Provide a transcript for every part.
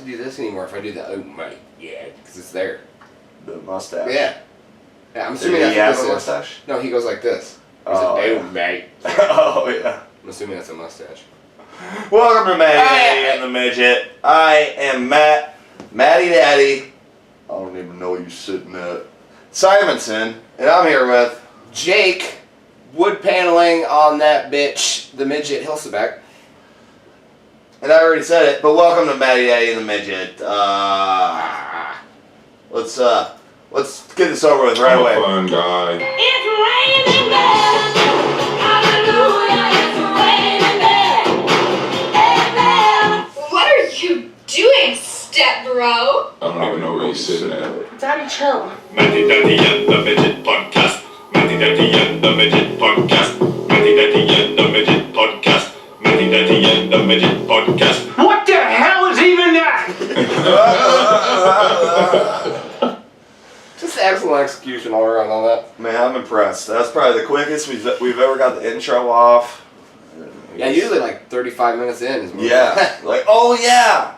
do this anymore if I do the, oh my, yeah, because it's there. The mustache. Yeah. Yeah, I'm Did assuming he that's have what a this is. mustache? No, he goes like this. He's Oh, like, yeah. oh, mate. Oh, yeah. I'm assuming that's a mustache. Welcome to Matty and the Midget. I am Matty Daddy. I don't even know you sitting at Simonson, and I'm here with Jake, wood paneling on that bitch, the Midget Hilsebeck. and I already said it, but welcome to Matty Daddy and the Midget. Let's get this over with right away. I'm a fun guy. It's raining men. Hallelujah, it's raining men. Amen. What are you doing, step bro? I don't even know where you're sitting at. Daddy, chill. Matty Daddy and the Midget Podcast. Matty Daddy and the Midget Podcast. Matty Daddy and the Midget Podcast. Matty Daddy and the Midget Podcast. What the hell is even that? Just excellent execution all around on that. Man, I'm impressed. That's probably the quickest we've ever got the intro off. Yeah, usually like 35 minutes in is more. Yeah, like, oh yeah!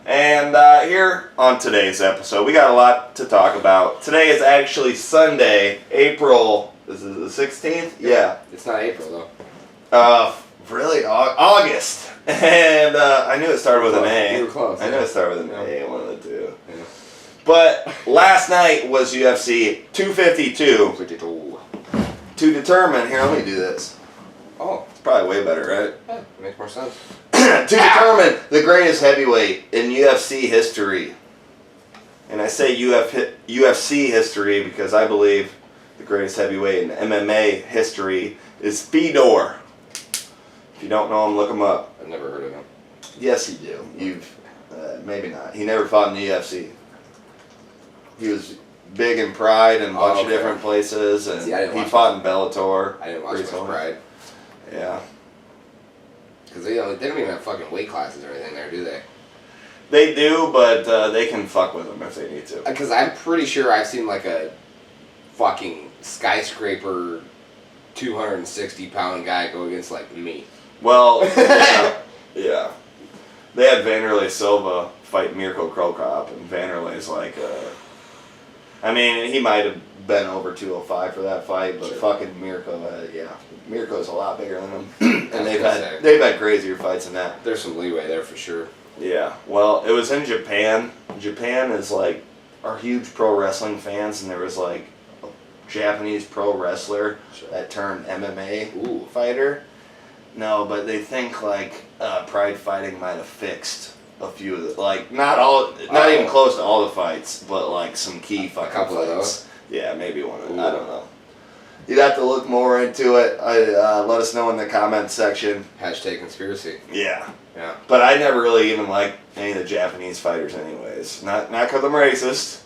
And here on today's episode, we got a lot to talk about. Today is actually Sunday, April, this is the 16th? Yeah. It's not April though. Really? August. And I knew it started with an A. You were close. I knew it started with an A, one of the two. Yeah. But last night was UFC 252 to determine, here, let me do this. Oh, It's probably way better, right? yeah, it makes more sense. To determine the greatest heavyweight in UFC history. And I say UFC history because I believe the greatest heavyweight in MMA history is Fedor. If you don't know him, look him up. I've never heard of him. Yes, you do. You've maybe not. He never fought in the UFC. He was big in Pride and a bunch of okay. different places, and See, I didn't he watch fought in Bellator. I didn't watch much recently. Pride. Yeah. Because they don't even have fucking weight classes or anything there, do they? They do, but they can fuck with them if they need to. Because I'm pretty sure I've seen like a fucking skyscraper 260-pound guy go against like me. Well, yeah. They had Vanderlei Silva fight Mirko Krokop, and Vanderlei's like, I mean, he might have been over 205 for that fight, but Sure. fucking Mirko, Mirko's a lot bigger than him, and was they've gonna had say. they've had crazier fights than that. There's some leeway there for sure. Yeah. Well, it was in Japan. Japan is like are huge pro wrestling fans, and there was like a Japanese pro wrestler Sure. that turned MMA fighter. No, but they think like Pride Fighting might have fixed a few of the not even close to all the fights, but like some key fucking couple of fights. Yeah, maybe one of them. Ooh. I don't know. You'd have to look more into it. Let us know in the comments section. Hashtag conspiracy. Yeah. Yeah. But I never really even liked any of the Japanese fighters anyways. Not because I'm racist.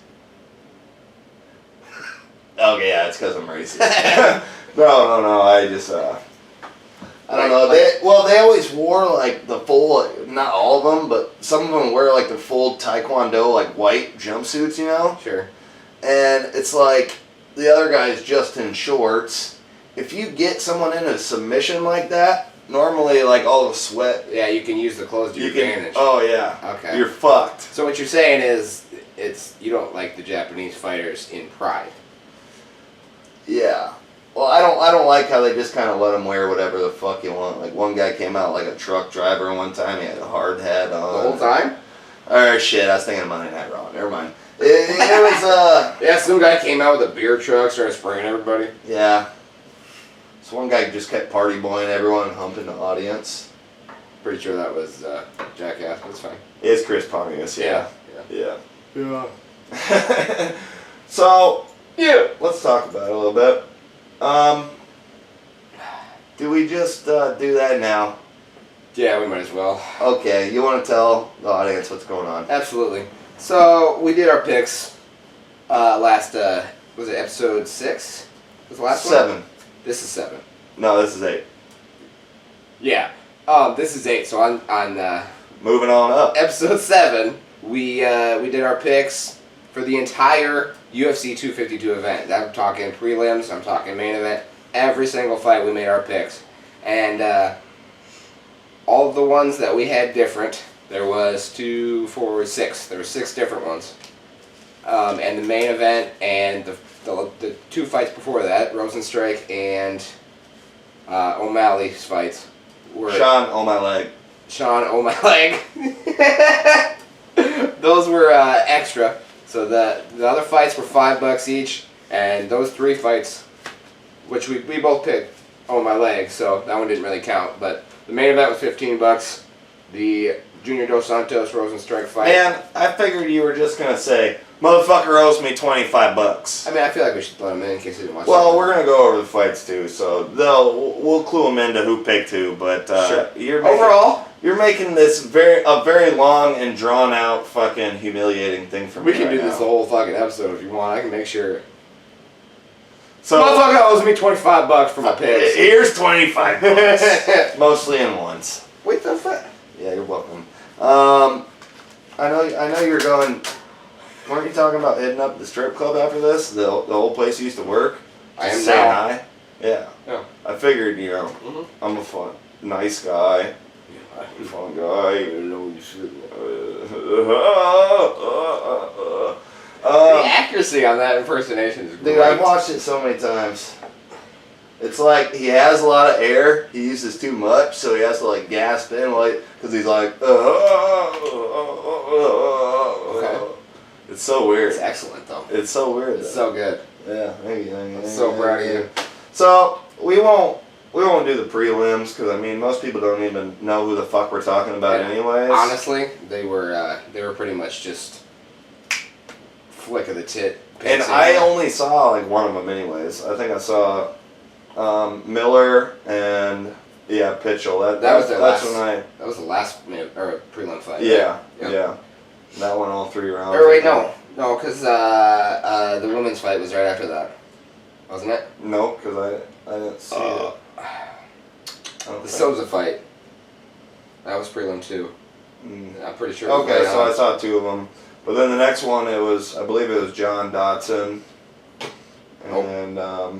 Okay, yeah, it's because I'm racist. No, I just, I don't know. They always wore like the full, not all of them, but some of them wear like the full Taekwondo, like white jumpsuits, you know? Sure. And it's like the other guy's just in shorts. If you get someone in a submission like that, normally like all the sweat, Yeah, you can use the clothes to your advantage. oh yeah, Okay. you're fucked. So what you're saying is you don't like the Japanese fighters in Pride. Yeah. Well, I don't like how they just kind of let them wear whatever the fuck you want. Like one guy came out like a truck driver one time. He had a hard hat on. The whole time? Oh shit! I was thinking of Monday Night Raw. Never mind. It was Yeah, some guy came out with a beer truck, started spraying everybody. yeah. So one guy just kept party boying everyone, and humping the audience. Pretty sure that was Jackass, but it's fine. It's Chris Pontius. Yeah. Yeah. Yeah. So yeah, let's talk about it a little bit. Do we just do that now? Yeah, we might as well. Okay, you want to tell the audience what's going on? Absolutely. So we did our picks last was it episode 6? Was the last one? 7. This is 7. No, this is 8. Yeah. This is 8. So on Moving on up. episode 7, we did our picks for the entire UFC 252 event. I'm talking prelims, I'm talking main event. Every single fight we made our picks. And all of the ones that we had different There was 2, 4, 6. There were 6 different ones. And the main event and the 2 fights before that, Rosenstrike and O'Malley's fights, were Sean, oh my leg. Sean O'Malley. Those were extra. So the other fights were $5 each, and those 3 fights, which we both picked O'Malley, so that one didn't really count. But the main event was $15. The Junior Dos Santos Rosenstrike fight. Man, I figured you were just gonna say, motherfucker owes me $25. I mean, I feel like we should throw him in case you didn't watch. Well, that. we're gonna go over the fights too, so we'll clue them into who picked who. But Sure. overall, you're making this a very long and drawn out fucking humiliating thing for me. We can right do now. this the whole fucking episode if you want. I can make sure. So Motherfucker owes me $25 for my picks. here's $25, mostly in ones. Wait the fuck. Yeah, you're welcome. I know you're going. Weren't you talking about hitting up the strip club after this? The old place you used to work. I am Just saying now. hi. Yeah. Yeah. I figured, Mhm. I'm a nice guy, fun guy. The accuracy on that impersonation is great. Dude, I've watched it so many times. It's like he has a lot of air. He uses too much, so he has to like gasp in, like, because he's like. Okay. It's so weird. It's excellent though. It's so weird. It's though. so good. Yeah, thank you. I'm so proud of you. So we won't do the prelims because I mean most people don't even know who the fuck we're talking about And anyways. Honestly, they were pretty much just flick of the tit. And picks I anyway. only saw like one of them anyways. I think I saw Miller and Pitchell. That was their that's last. when I That was the last prelim fight. yeah. Yep. Yeah. That went all 3 rounds. Or wait, no, because the women's fight was right after that, wasn't it? No, because I didn't see it. I don't The think- Souza fight. That was prelim too. Mm. I'm pretty sure. It was Okay, right so on. I saw 2 of them, but then the next one I believe it was John Dotson, Nope. and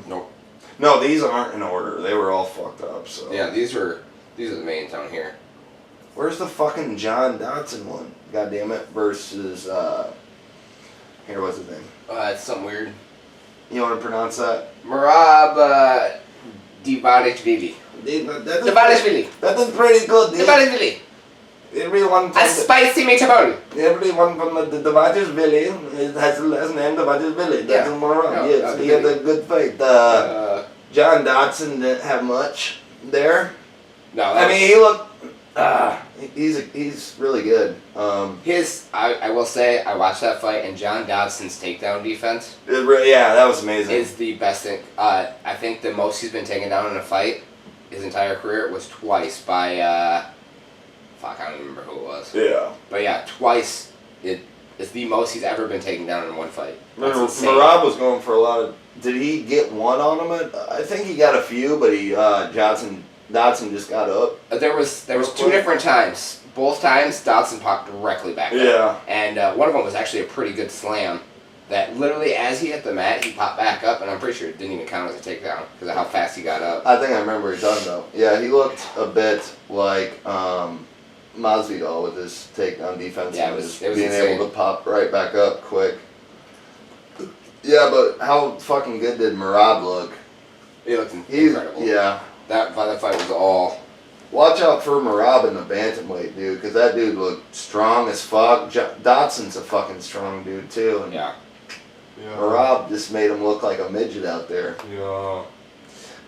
Nope. no, these aren't in order. They were all fucked up. So Yeah, these are the main down here. where's the fucking John Dotson one? God damn it! Versus here, what's his name? It's something weird. You want to pronounce that? Marab Divarishvili. Divarishvili. That is pretty good. Dude. Divarishvili. Everyone A from spicy meatball. everyone from the Divarishvili has the last name Divarishvili. That's Yeah. Moran. Yeah, Yes, he had a good fight. John Dotson didn't have much there. No, I mean, he looked. He's really good. I will say, I watched that fight, and John Dodson's takedown defense Yeah, that was amazing. is the best thing. I think the most he's been taken down in a fight his entire career was twice by, fuck, I don't remember who it was. Yeah. But yeah, twice. It's the most he's ever been taken down in one fight. That's insane. Marab was going for a lot of. Did he get one on him? I think he got a few, but Dotson just got up. There was 2 different times. Both times, Dodson popped directly back up. Yeah. And one of them was actually a pretty good slam that literally, as he hit the mat, he popped back up, and I'm pretty sure it didn't even count as a takedown because of how fast he got up. I think I remember he done though. Yeah, he looked a bit like Masvidal with his takedown defense. Yeah, and it was just insane. being able to pop right back up quick. Yeah, but how fucking good did Marab look? He looked incredible. Yeah. That fight was all. Watch out for Marab in the bantamweight, dude, because that dude looked strong as fuck. Dotson's a fucking strong dude, too. And Yeah. Marab just made him look like a midget out there. Yeah.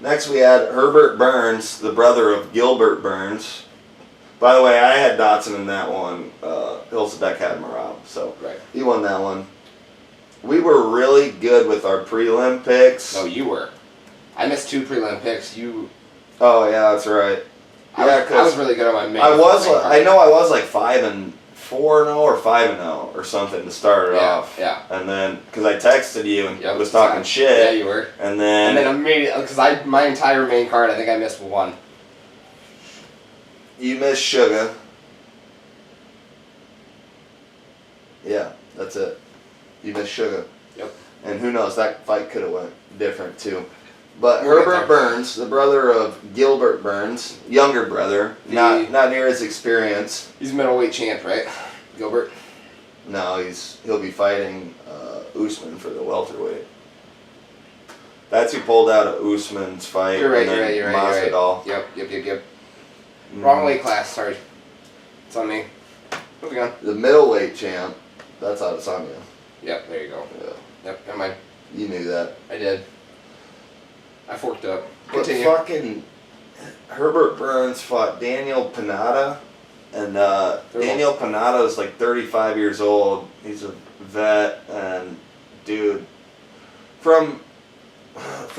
Next, we had Herbert Burns, the brother of Gilbert Burns. By the way, I had Dotson in that one. Hilsadek had Marab, so Right. he won that one. We were really good with our prelim picks. No, you were. I missed 2 prelim picks. You. Oh, yeah, that's right. I was really good on my main. I was main like 5-4-0 or 5-0 or something to start it off. Yeah. And then because I texted you and Yep, was talking Yeah, shit. you were. And then And then immediately, because my entire main card, I think I missed 1. you missed Sugar. Yeah, that's it. You missed Sugar. Yep. And who knows, that fight could have went different too. But We'll get Herbert there. Burns, the brother of Gilbert Burns, younger brother, not near his experience. He's middleweight champ, right? Gilbert. No, he'll be fighting Usman for the welterweight. That's who pulled out of Usman's fight. You're right. and then You're right. Masvidal. Yep. Wrong weight class. Sorry. It's on me. Moving on. The middleweight champ, that's Adesanya. Yep. There you go. Yeah. Yep. Never mind. You knew that. I did. I forked up. But Continue. fucking Herbert Burns fought Daniel Pinata, and Daniel Pinata is like 35 years old. He's a vet, and dude, from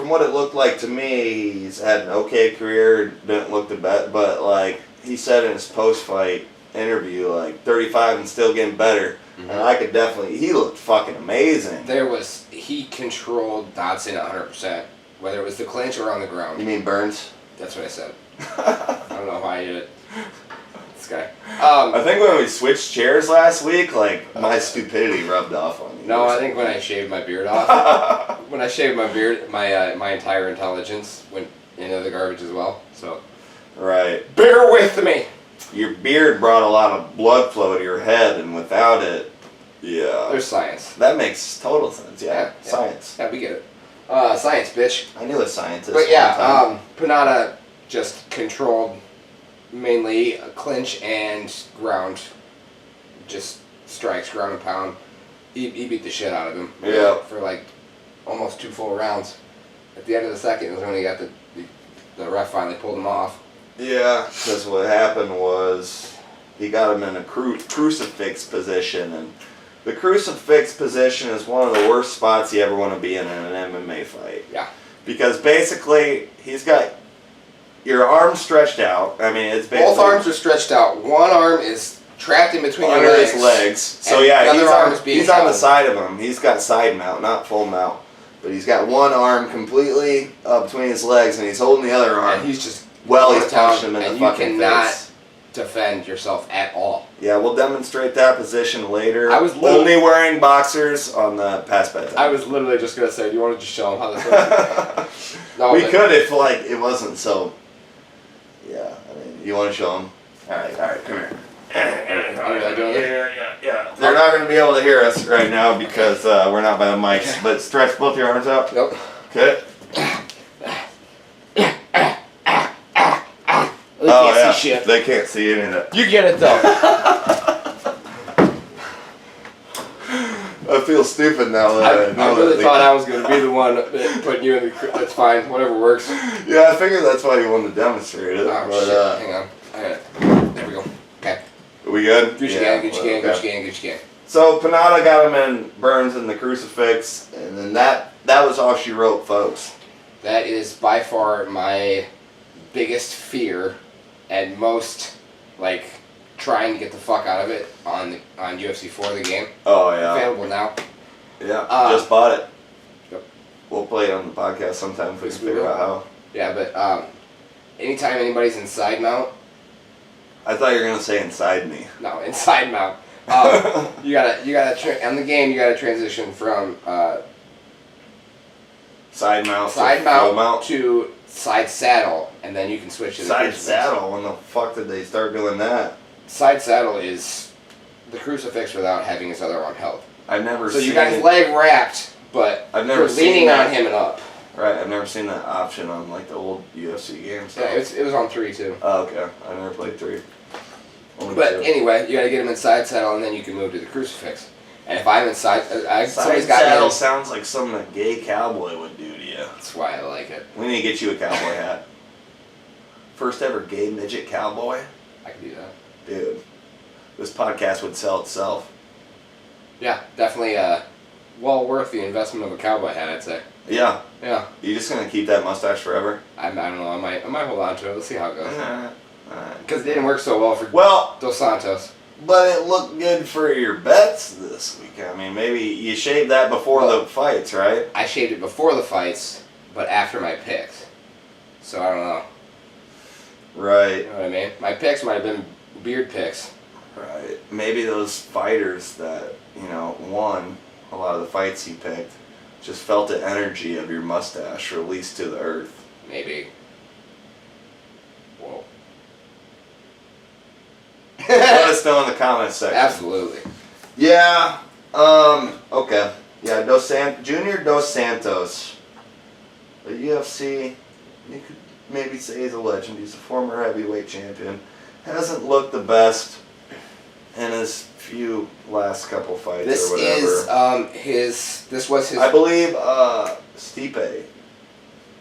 what it looked like to me, he's had an okay career. Didn't look the best, but like he said in his post-fight interview, like 35 and still getting better. Mm-hmm. And I could definitely. He looked fucking amazing. He controlled Dodson 100%, whether it was the clinch or on the ground. You mean Burns? That's what I said. I don't know how I did it. This guy. I think when we switched chairs last week, like my stupidity rubbed off on you. No, I think when I shaved my beard off, when I shaved my beard, my entire intelligence went into the garbage as well. So Right. bear with me. Your beard brought a lot of blood flow to your head, and without it, yeah. There's science. That makes total sense, yeah. Yeah. Science. Yeah, we get it. Science, bitch. I knew a scientist. But one yeah, time. Pinata just controlled mainly a clinch and ground, just strikes, ground and pound. He beat the shit out of him. Yeah. For like almost 2 full rounds. At the end of the second was when he got the ref finally pulled him off. Yeah, because what happened was he got him in a crucifix position, and the crucifix position is one of the worst spots you ever want to be in an MMA fight. Yeah. Because basically, he's got your arm stretched out. I mean, it's basically... Both arms are stretched out. One arm is trapped in between under your legs. his legs. So And yeah, the other arm is being he's on the held. side of him. He's got side mount, not full mount. But he's got one arm completely between his legs, and he's holding the other arm. And he's just Well, he's going down, punched him in the and fucking you cannot face. defend yourself at all. Yeah, we'll demonstrate that position later. I was only wearing boxers on the past bedtime. I was literally just gonna say, do you want to just show them how this works? No, we but- could if like it wasn't so. Yeah, I mean, you want to show them? All right, come here. Are you doing it? Yeah. They're not going to be able to hear us right now because we're not by the mics. But stretch both your arms out. Nope. Okay. They can't see shit. They can't see any of that. You get it though. I feel stupid now that I know I really that. thought I was gonna be the one putting you in the. That's fine. Whatever works. Yeah, I figured that's why you wanted to demonstrate it. Oh but, shit! Hang on. I got it. There we go. Okay. we good? Gucci gang. So Pinata got him in Burns in the crucifix, and then that was all she wrote, folks. That is by far my biggest fear, and most like trying to get the fuck out of it on UFC 4, the game. Oh yeah. Available now. Yeah. Uh, just bought it. Yep. We'll play it on the podcast sometime if we can Yes, we figure will. out how. Yeah, but anytime anybody's in side mount, I thought you were gonna say inside me. no, in side mount, you gotta on the game you gotta transition from Side mount. side to full mount to side saddle, and then you can switch to the Side crucifix. saddle. When the fuck did they start doing that? Side saddle is the crucifix without having his other arm held. I've never. So seen you got his it. leg wrapped, but I've never you're seen leaning that. on him and up. Right. I've never seen that option on like the old UFC games. Yeah, it was on 3 too. Oh, okay. I never played 3. Only But 2. anyway, you gotta get him in side saddle, and then you can move to the crucifix. And if I'm inside, Side somebody's got saddle me. sounds like something a gay cowboy would do to you. That's why I like it. We need to get you a cowboy hat. First ever gay midget cowboy? I can do that. Dude, this podcast would sell itself. Yeah, definitely. Well worth the investment of a cowboy hat, I'd say. Yeah. Yeah. You just gonna keep that mustache forever? I don't know. I might hold on to it. Let's see how it goes. Alright. Because it didn't work so well for Well, Dos Santos. but it looked good for your bets this week. I mean, maybe you shaved that before the fights, right? I shaved it before the fights, but after my picks. So I don't know. Right. You know what I mean? My picks might have been beard picks. Right. Maybe those fighters that, won a lot of the fights he picked just felt the energy of your mustache released to the earth. Maybe. Whoa. Let us know in the comments section. Absolutely. Yeah. Okay. Yeah. Junior Dos Santos. The UFC. You could maybe say he's a legend. He's a former heavyweight champion. Hasn't looked the best in his few last couple fights This or whatever. this was his. I believe Stipe.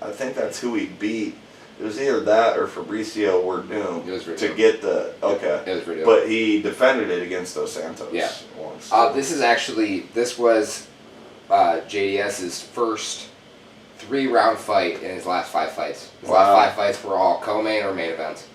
I think that's who he beat. It was either that or Fabricio Werdum It was Verdum. to get the okay. It was Verdum. But he defended it against Dos Santos. Yeah. Once. This was JDS's first 3-round fight in his last 5 fights. His Wow. last 5 fights were all co-main or main events.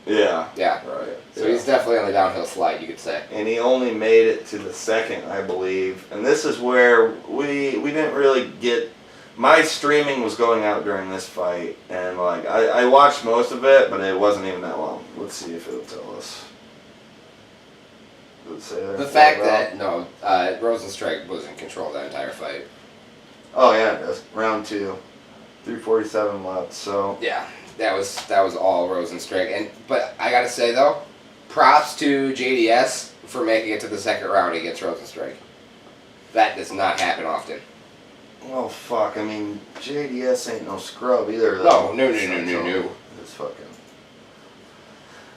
Yeah. Yeah. Right. So yeah. he's definitely on the downhill slide, you could say. And he only made it to the second, I believe. And this is where we didn't really get. My streaming was going out during this fight, and like I watched most of it, but it wasn't even that long. Let's see if it'll tell us. Does it say there? The fact that Rosenstrike was in control of that entire fight. Oh yeah, it does. Round 2, 3:47 left. So Yeah, that was all Rosenstrike. But I gotta say though, props to JDS for making it to the second round against Rosenstrike. That does not happen often. well, fuck. I mean, JDS ain't no scrub either. Though. No. It's fucking.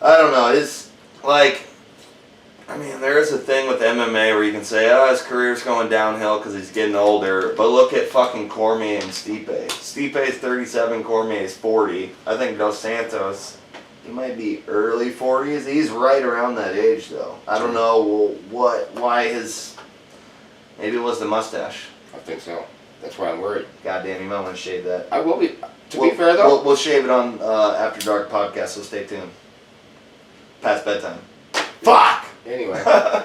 I don't know. It's like. I mean, there is a thing with MMA where you can say, oh, his career's going downhill because he's getting older. But look at fucking Cormier and Stipe. Stipe's 37, Cormier's 40. I think Dos Santos, he might be early 40s. He's right around that age, though. I don't know why his... Maybe it was the mustache. I think so. That's why I'm worried. Goddamn, you might want to shave that. I will be. To be fair though, We'll shave it on After Dark podcast, so stay tuned. Past bedtime. Fuck! anyway. I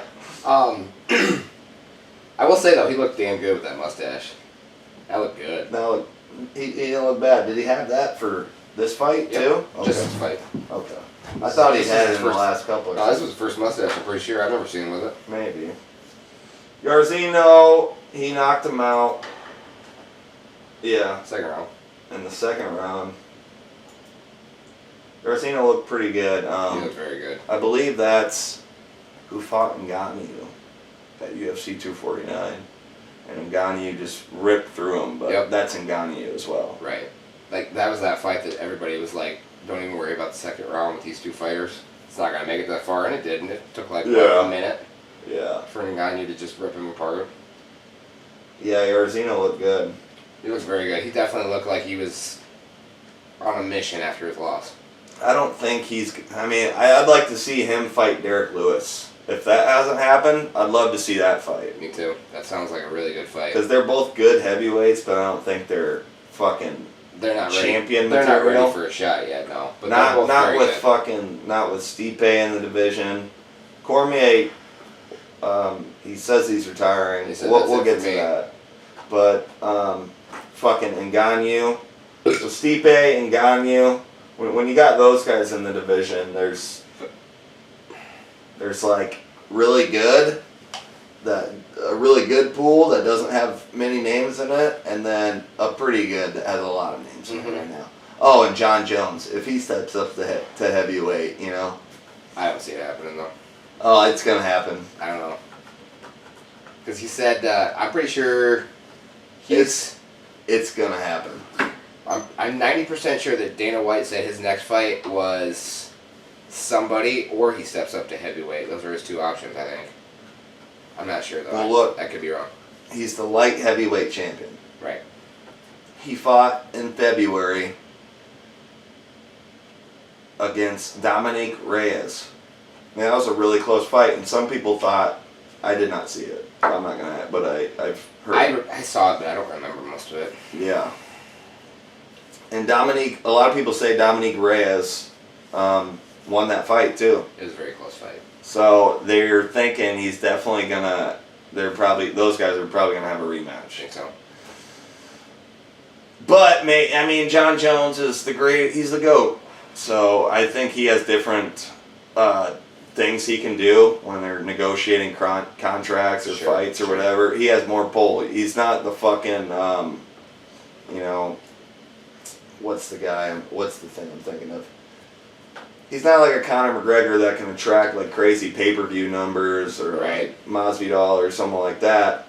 will say though, he looked damn good with that mustache. That looked good. No, he didn't look bad. Did he have that for this fight Yep, too? Just this fight. Okay. I thought he This had is it in the first- last couple. Or No, this was the first mustache. I'm pretty sure. I've never seen him with it. maybe. Yarzino, he knocked him out. Yeah, Second round. in the second round. Yarzino looked pretty good. He looked very good. I believe that's who fought Ngannou at UFC 249. And Ngannou just ripped through him, but Yep. that's Ngannou as well. Right. Like that was that fight that everybody was like, "Don't even worry about the second round with these two fighters. It's not gonna make it that far," and it didn't. It took like Yeah. a minute Yeah. for Ngannou to just rip him apart. Yeah, Yarzino looked good. He looks very good. He definitely looked like he was on a mission after his loss. I don't think he's. I mean, I'd like to see him fight Derek Lewis. If that hasn't happened, I'd love to see that fight. Me too. That sounds like a really good fight. Because they're both good heavyweights, but I don't think they're fucking They're not ready. champion They're not material. ready for a shot yet. No. But they're both not very with good. not with Stipe in the division. Cormier, he says he's retiring. He said We'll that's it get for to me. that. But fucking Ngannou, so Stipe, Ngannou. When you got those guys in the division, there's like really good, a really good pool that doesn't have many names in it, and then a pretty good that has a lot of names in it right now. Oh, and John Jones, if he steps up to heavyweight, you know. I don't see it happening though. Oh, it's gonna happen. I don't know. Because he said, I'm pretty sure It's gonna happen. I'm 90% sure that Dana White said his next fight was somebody, or he steps up to heavyweight. Those are his two options, I think. I'm not sure though. Well, look. I could be wrong. He's the light heavyweight champion. Right. He fought in February against Dominique Reyes. Now, that was a really close fight, and some people thought, I did not see it. I'm not gonna, but I've heard. I saw it, but I don't remember most of it. Yeah. And a lot of people say Dominique Reyes won that fight too. It was a very close fight. So they're thinking he's definitely gonna. Those guys are probably gonna have a I rematch. think so. But John Jones is he's the GOAT. So I think he has different things he can do when they're negotiating contracts or fights or whatever, he has more pull. He's not the fucking, you know, what's the thing I'm thinking of? He's not like a Conor McGregor that can attract like crazy pay-per-view numbers or Masvidal or someone like that.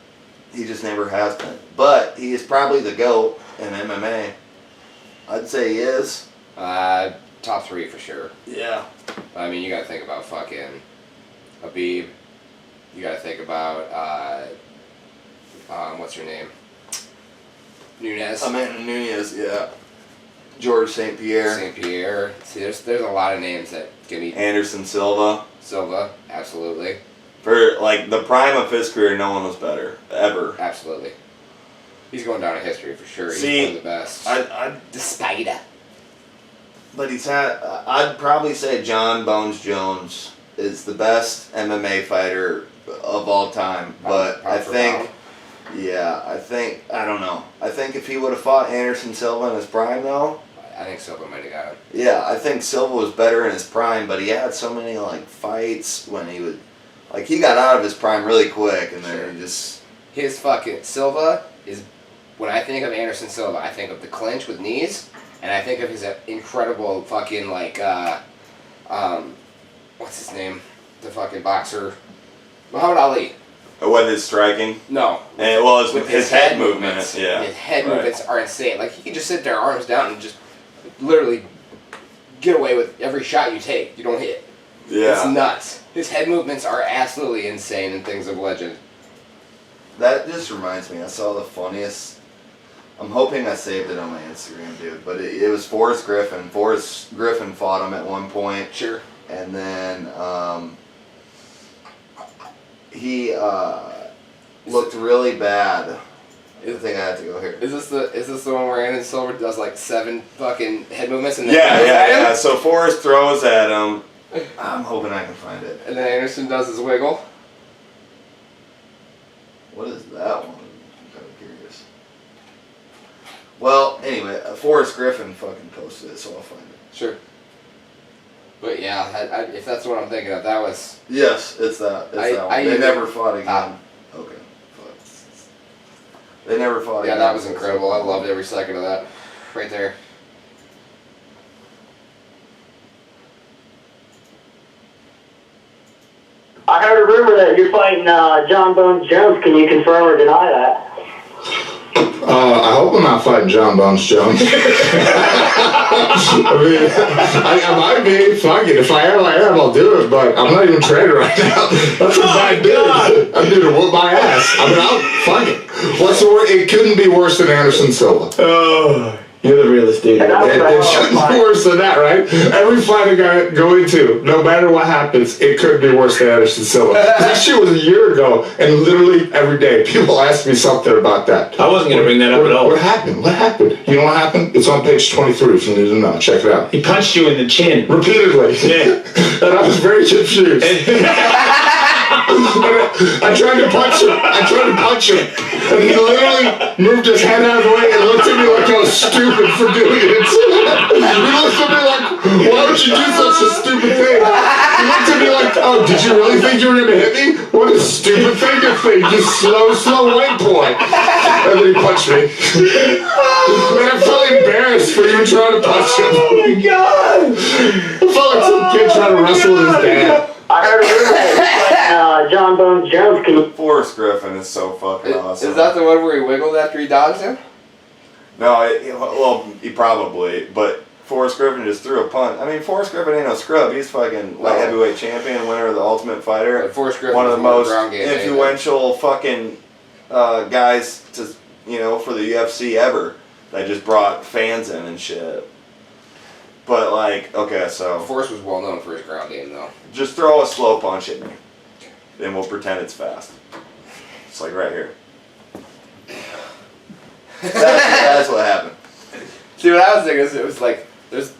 He just never has been. But he is probably the GOAT in MMA. I'd say he is. Top 3 for sure. Yeah. I mean, you gotta think about fucking Habib. You gotta think about, what's her name? Nunes. Amanda Nunes, yeah. George St. Pierre. St. Pierre. See, there's a lot of names that give me. Anderson Silva. Silva, absolutely. For, like, the prime of his career, no one was better. Ever. Absolutely. He's going down in history for sure. See, he's one of the best. The Spider. But I'd probably say John Bones Jones is the best MMA fighter of all time. But I think, I don't know. I think if he would have fought Anderson Silva in his prime, though. I think Silva might have got him. Yeah, I think Silva was better in his prime, but he had so many, like, fights when he would. Like, he got out of his prime really quick, and then he just. His fucking. Silva is. When I think of Anderson Silva, I think of the clinch with knees, and I think of his incredible fucking, like, what's his name? The fucking boxer. Muhammad Ali. What, his striking? No. And, well, his head movements. Yeah. His head movements are insane. Like, he can just sit there, arms down, and just literally get away with every shot you take. You don't hit. Yeah. It's nuts. His head movements are absolutely insane in things of legend. That just reminds me, I saw the funniest. I'm hoping I saved it on my Instagram, dude. But it was Forrest Griffin. Forrest Griffin fought him at one point. Sure. And then he looked really bad. I think I have to go here. Is this the one where Anderson Silva does like 7 fucking head movements and then yeah. So Forrest throws at him. I'm hoping I can find it. And then Anderson does his wiggle. What is that one? I'm kind of curious. Well, anyway, Forrest Griffin fucking posted it, so I'll find it. Sure. But yeah, if that's what I'm thinking of, that was. Yes, it's that. That one. They never fought again. Okay. They never fought again. Yeah, that was incredible. I loved every second of that. Right there. I heard a rumor that you're fighting John Bones Jones. Can you confirm or deny that? I hope I'm not fighting John Bones Jones. I mean, I might be. Fuck it. If I am, I'll do it. But I'm not even trained right now. That's a bad dude. I'm dude to whoop my ass. I mean, fuck it. What's the word? It couldn't be worse than Anderson Silva. Oh, you're the realest dude. It shouldn't be worse than that, right? Every fight I go into, no matter what happens, it could be worse than Anderson Silva. That shit was a year ago, and literally every day people ask me something about that. I wasn't gonna bring that up at all. What happened? What happened? You know what happened? It's on page 23 if you need to know. Check it out. He punched you in the chin. Repeatedly. Yeah. And I was very confused. I tried to punch him. And he literally moved his head out of the way and looked at me like I was stupid for doing it. He looked at me like, why would you do such a stupid thing? He looked at me like, oh, did you really think you were going to hit me? What a stupid thing to think. You slow white boy. And then he punched me. And I felt embarrassed for even trying to punch him. Oh my god! I felt like some kid trying to wrestle with his dad. I heard a rumor that you're fighting John Bones Jones. Can you... Forrest Griffin is so fucking awesome. Is that the one where he wiggled after he dodged him? No, he probably, but Forrest Griffin just threw a punt. I mean, Forrest Griffin ain't no scrub. He's fucking light heavyweight champion, winner of the Ultimate Fighter. But Forrest Griffin one of the most game, influential fucking guys to for the UFC ever. That just brought fans in and shit. But like, okay, so Forrest was well known for his ground game, though. just throw a slow punch at me, then we'll pretend it's fast. It's like right here. That's what happened. See, what I was thinking is it was like there's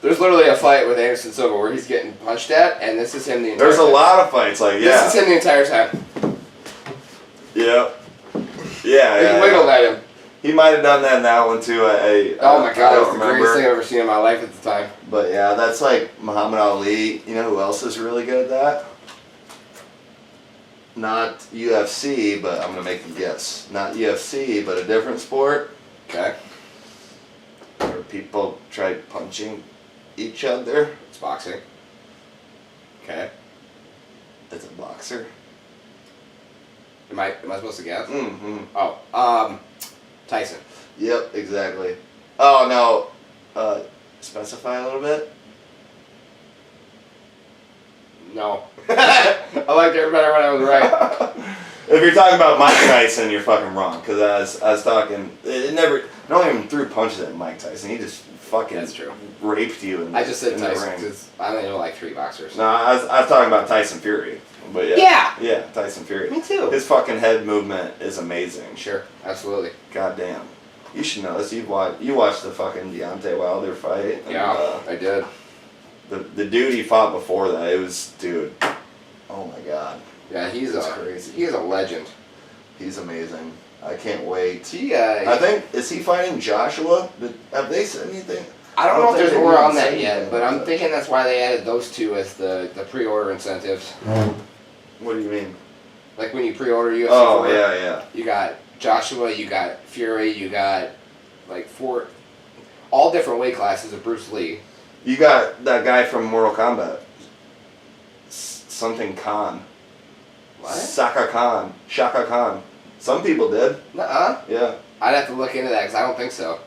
literally a fight with Anderson Silva where he's getting punched at, and this is him the entire There's time. a lot of fights like This is him the entire time. Yeah. He wiggled at him. He might have done that in that one too. Oh my god, I that was don't the greatest thing I've ever seen in my life at the time. But yeah, that's like Muhammad Ali. You know who else is really good at that? Not UFC, but I'm gonna make you guess. Not UFC, but a different sport. Okay. Where people try punching each other. It's boxing. Okay. It's a boxer. Am I supposed to guess? Mm-hmm. Oh, Tyson. Yep, exactly. Oh no. Specify a little bit. No. I liked it better when I was right. If you're talking about Mike Tyson, you're fucking wrong. Because I was talking, no one even threw punches at Mike Tyson. He just fucking That's true. raped you. I just said in the Tyson ring. because I only know like 3 boxers. No, I was talking about Tyson Fury. But yeah. Yeah! Yeah, Tyson Fury. Me too. His fucking head movement is amazing. Sure, absolutely. Goddamn. You should know this. You watched the fucking Deontay Wilder fight. And, Yeah, I did. The dude he fought before that, it was, dude. Oh my god. Yeah, he's That's crazy. He's a legend. He's amazing. I can't wait. He, I think, is he fighting Joshua? Have they said anything? I don't know if think there's they more even on that said yet, anything but about I'm that. thinking that's why they added those two as the pre-order incentives. What do you mean? Like when you pre-order UFC. Oh, 4, yeah. You got Joshua, you got Fury, you got like 4, all different weight classes of Bruce Lee. You got that guy from Mortal Kombat. Something Khan. What? Shaka Khan. Some people did. Nuh-uh. Yeah. I'd have to look into that because I don't think so.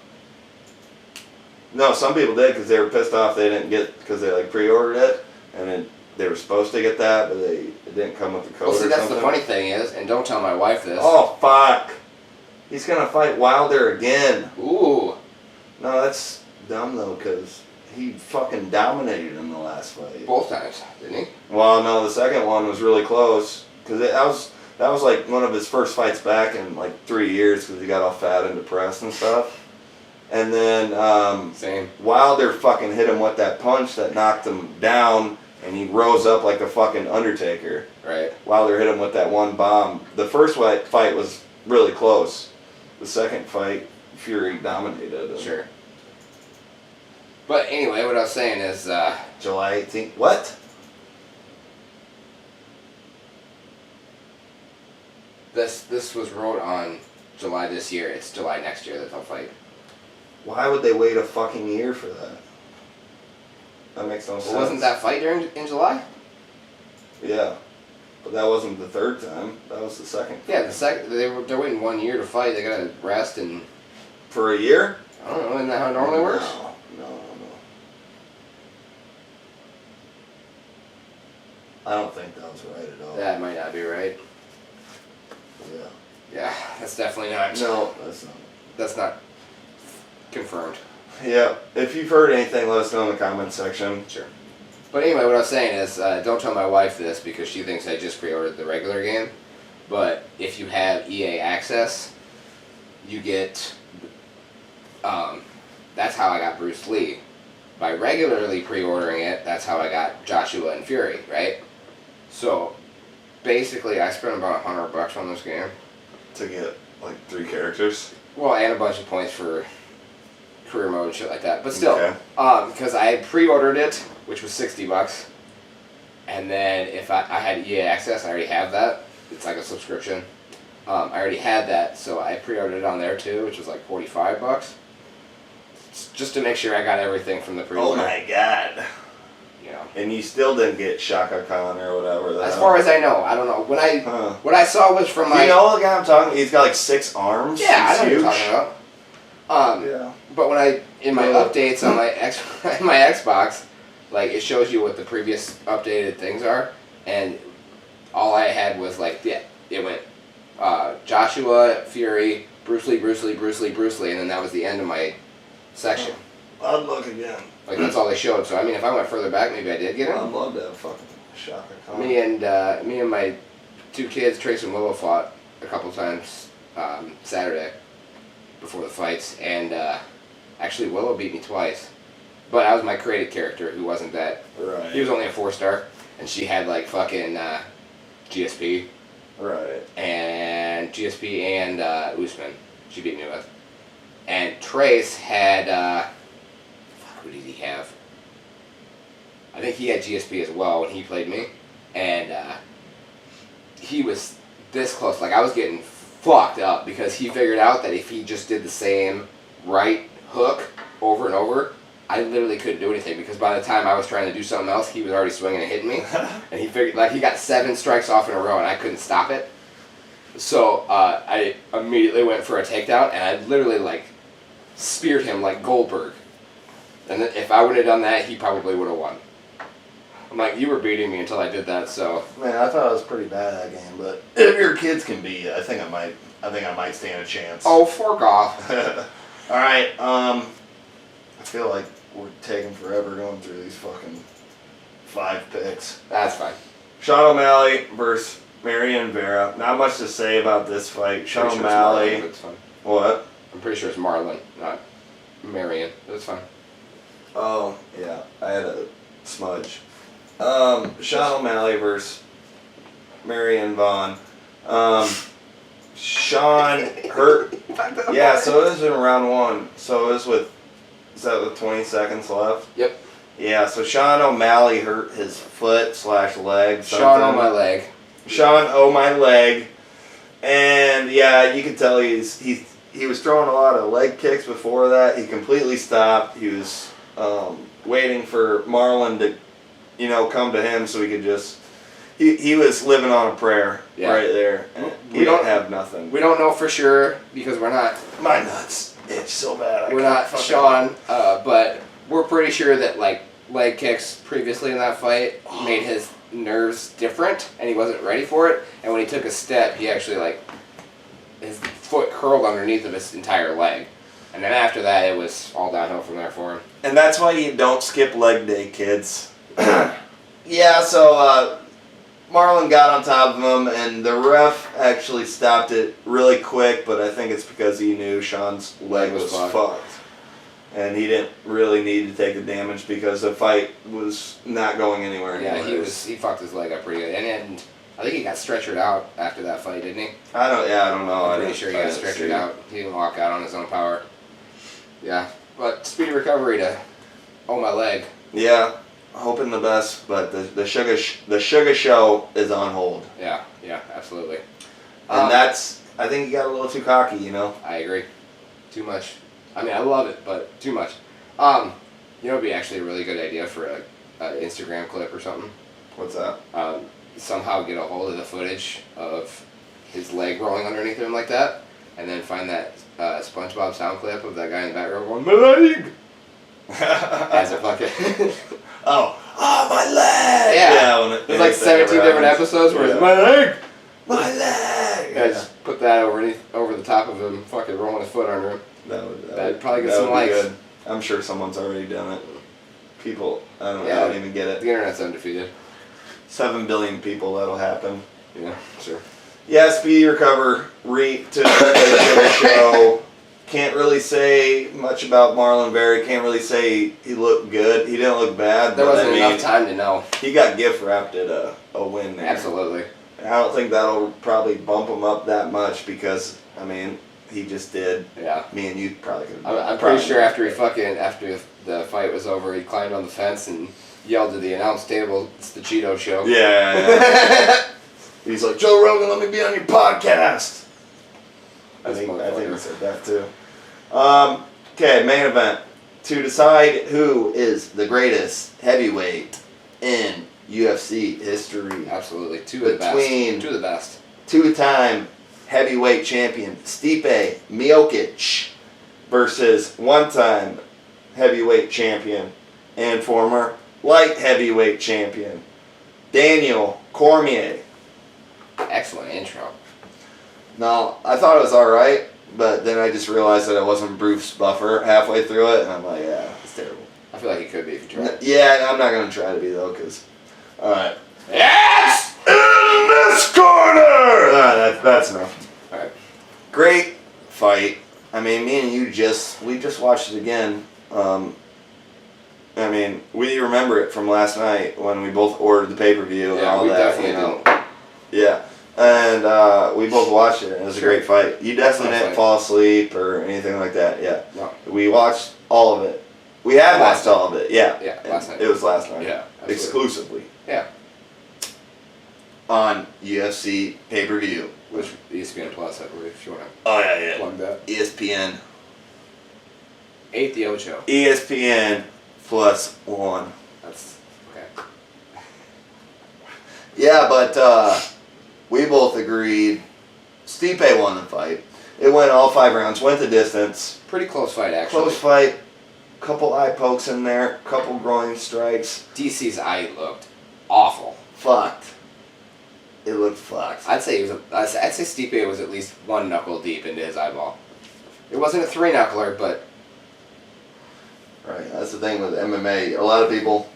No, some people did because they were pissed off they didn't get, because they like pre-ordered it, and then they were supposed to get that, but it didn't come with the code Well, see, or that's something. the funny thing is, and don't tell my wife this. Oh, fuck. He's gonna fight Wilder again. Ooh. No, that's dumb though, because he fucking dominated in the last fight. Both times, didn't he? Well, no, the second one was really close, because that was like one of his first fights back in like 3 years, because he got all fat and depressed and stuff. And then Same. Wilder fucking hit him with that punch that knocked him down, and he rose up like the fucking Undertaker. Right. Wilder hit him with that one bomb. The first fight was really close. The second fight, Fury dominated. Sure. But anyway, what I was saying is, July 18th. What? this was wrote on July this year. It's July next year that they'll fight. Why would they wait a fucking year for that? That makes no sense. Well, wasn't that fight in July? Yeah. But that wasn't the third time. That was the second. Yeah, they're waiting 1 year to fight. They gotta rest and For a year? I don't know. Isn't that how it normally works? No. I don't think that was right at all. That might not be right. Yeah. Yeah, that's definitely not. No, that's not. That's not confirmed. Yeah. If you've heard anything, let us know in the comments section. Sure. But anyway, what I was saying is, don't tell my wife this because she thinks I just pre-ordered the regular game. But if you have EA Access, you get. That's how I got Bruce Lee. By regularly pre-ordering it, that's how I got Joshua and Fury, right? So, basically, I spent about $100 on this game. To get like 3 characters. Well, and a bunch of points for career mode and shit like that. But still, Okay. because I had pre-ordered it, which was $60, and then if I had EA Access, I already have that. It's like a subscription. I already had that, so I pre-ordered it on there too, which was like $45, just to make sure I got everything from the pre-order. Oh my god. You know. And you still didn't get Shaka Khan or whatever. As far as I know, I don't know. What I saw was from Do my. you know the guy I'm talking? He's got like 6 arms. Yeah, I He's know what you're huge. talking about. Yeah. But when in my updates on my my Xbox, like it shows you what the previous updated things are, and all I had was like it went Joshua, Fury, Bruce Lee, and then that was the end of my section. I'd look again. Like that's all they showed. So I mean, if I went further back, maybe I did get I'd him. love to have fucking Shaka Khan. Me and my 2 kids, Trace and Willow, fought a couple times Saturday before the fights, and actually Willow beat me twice. But I was my created character who wasn't that. Right. He was only a 4-star, and she had like fucking GSP Right. and Usman. She beat me with. And Trace had, who did he have? I think he had GSP as well when he played me. And he was this close. Like, I was getting fucked up because he figured out that if he just did the same right hook over and over, I literally couldn't do anything because by the time I was trying to do something else, he was already swinging and hitting me. And he figured, like, he got 7 strikes off in a row and I couldn't stop it. So I immediately went for a takedown and I literally, like, speared him like Goldberg. And then if I would have done that, he probably would have won. I'm like, you were beating me until I did that, so. Man, I thought it was pretty bad that game, but if your kids can beat you, I think I might stand a chance. Oh, fork off. All right. I feel like we're taking forever going through these fucking 5 picks. That's fine. Sean O'Malley versus Marion Vera. Not much to say about this fight. Sean Pretty sure it's O'Malley. Marlon, but it's fine. What? I'm pretty sure it's Marlon, not Marion. But it's fine. Oh, yeah. I had a smudge. Sean O'Malley versus Marion Vaughn. Sean hurt. Yeah, so it was in round 1. So it was with 20 seconds left? Yep. Yeah, so Sean O'Malley hurt his foot/leg. Sean on my leg. Sean O my leg. And yeah, you can tell he was throwing a lot of leg kicks before that. He completely stopped. He was waiting for Marlon to, come to him so he could just. He was living on a prayer right there. He don't have nothing. We don't know for sure because we're not. My nuts itch so bad. We're not Sean, but we're pretty sure that like leg kicks previously in that fight made his nerves different, and he wasn't ready for it. And when he took a step, he actually his foot curled underneath of his entire leg. And then after that, it was all downhill from there for him. And that's why you don't skip leg day, kids. Yeah, so Marlon got on top of him, and the ref actually stopped it really quick, but I think it's because he knew Sean's leg was fucked. And he didn't really need to take the damage because the fight was not going anywhere. Yeah, he fucked his leg up pretty good. And I think he got stretchered out after that fight, didn't he? I don't know. I'm pretty sure he got stretchered out. He didn't walk out on his own power. Yeah, but speedy recovery to my leg. Yeah, hoping the best, but the sugar show is on hold. Yeah, absolutely. And I think he got a little too cocky, I agree. Too much. I mean, I love it, but too much. It'd be actually a really good idea for an Instagram clip or something. What's that? Somehow get a hold of the footage of his leg rolling underneath him like that, and then find that SpongeBob sound clip of that guy in the back row going, "My leg!" As a fucking... Oh, my leg! Yeah, there's like 17 different episodes where it's, "My leg! My leg!" Yeah, just put that over the top of him, fucking rolling his foot under him. That'd probably get some likes. Good. I'm sure someone's already done it. People, I don't even get it. The internet's undefeated. 7 billion people, that'll happen. Yeah, sure. Yeah, speedy recovery to the show. Can't really say much about Marlon Berry. Can't really say he looked good. He didn't look bad. There wasn't enough time to know. He got gift wrapped at a win there. Absolutely. I don't think that'll probably bump him up that much because, he just did. Yeah. Me and you probably could. I'm pretty sure after the fight was over, he climbed on the fence and yelled to the announce table, "It's the Cheeto Show." Yeah. He's like, "Joe Rogan, let me be on your podcast." I think he said that too. Okay, main event. To decide who is the greatest heavyweight in UFC history. Absolutely. Two of the best. Two-time heavyweight champion Stipe Miocic versus one-time heavyweight champion and former light heavyweight champion Daniel Cormier. Excellent intro. Now, I thought it was alright, but then I just realized that it wasn't Bruce Buffer halfway through it, and I'm like, yeah, it's terrible. I feel like it could be if you tried. Yeah, I'm not going to try to be, though, because... Alright. Yes! In this corner! Alright, that's enough. Alright. Great fight. Me and you we just watched it again. We remember it from last night when we both ordered the pay-per-view and all we that. definitely don't. Yeah. And we both watched it. And it was a great fight. You definitely Excellent didn't fight. fall asleep or anything like that. Yeah. No. We watched all of it. We have Last watched all of it. Yeah. Yeah, last night. It was last night. Yeah, absolutely. Exclusively. Yeah. On UFC pay-per-view. Which ESPN Plus, I believe, if you want to Oh yeah, plug that. ESPN. 8 the Ocho. ESPN plus 1. That's okay. Yeah, but we both agreed Stipe won the fight. It went all 5 rounds, went the distance. Pretty close fight, actually. Close fight. Couple eye pokes in there, couple groin strikes. DC's eye looked awful. Fucked. It looked fucked. I'd say I'd say Stipe was at least 1 knuckle deep into his eyeball. It wasn't a 3 knuckler, but Right, that's the thing with MMA. A lot of people,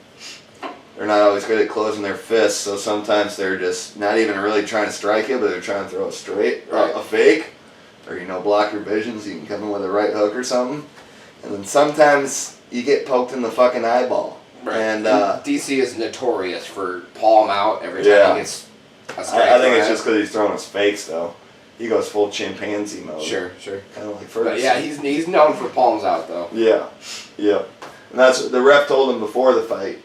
they're not always good at closing their fists, so sometimes they're just not even really trying to strike you, but they're trying to throw it straight, Right. a fake, or block your vision so you can come in with a right hook or something. And then sometimes you get poked in the fucking eyeball. And DC is notorious for palm out every time Yeah. he gets a strike. I think it's thrown just because he's throwing his fakes, though. He goes full chimpanzee mode. at him. Sure. Kind of like But Ferguson. yeah, he's known for palms out though. Yeah. And that's the ref told him before the fight.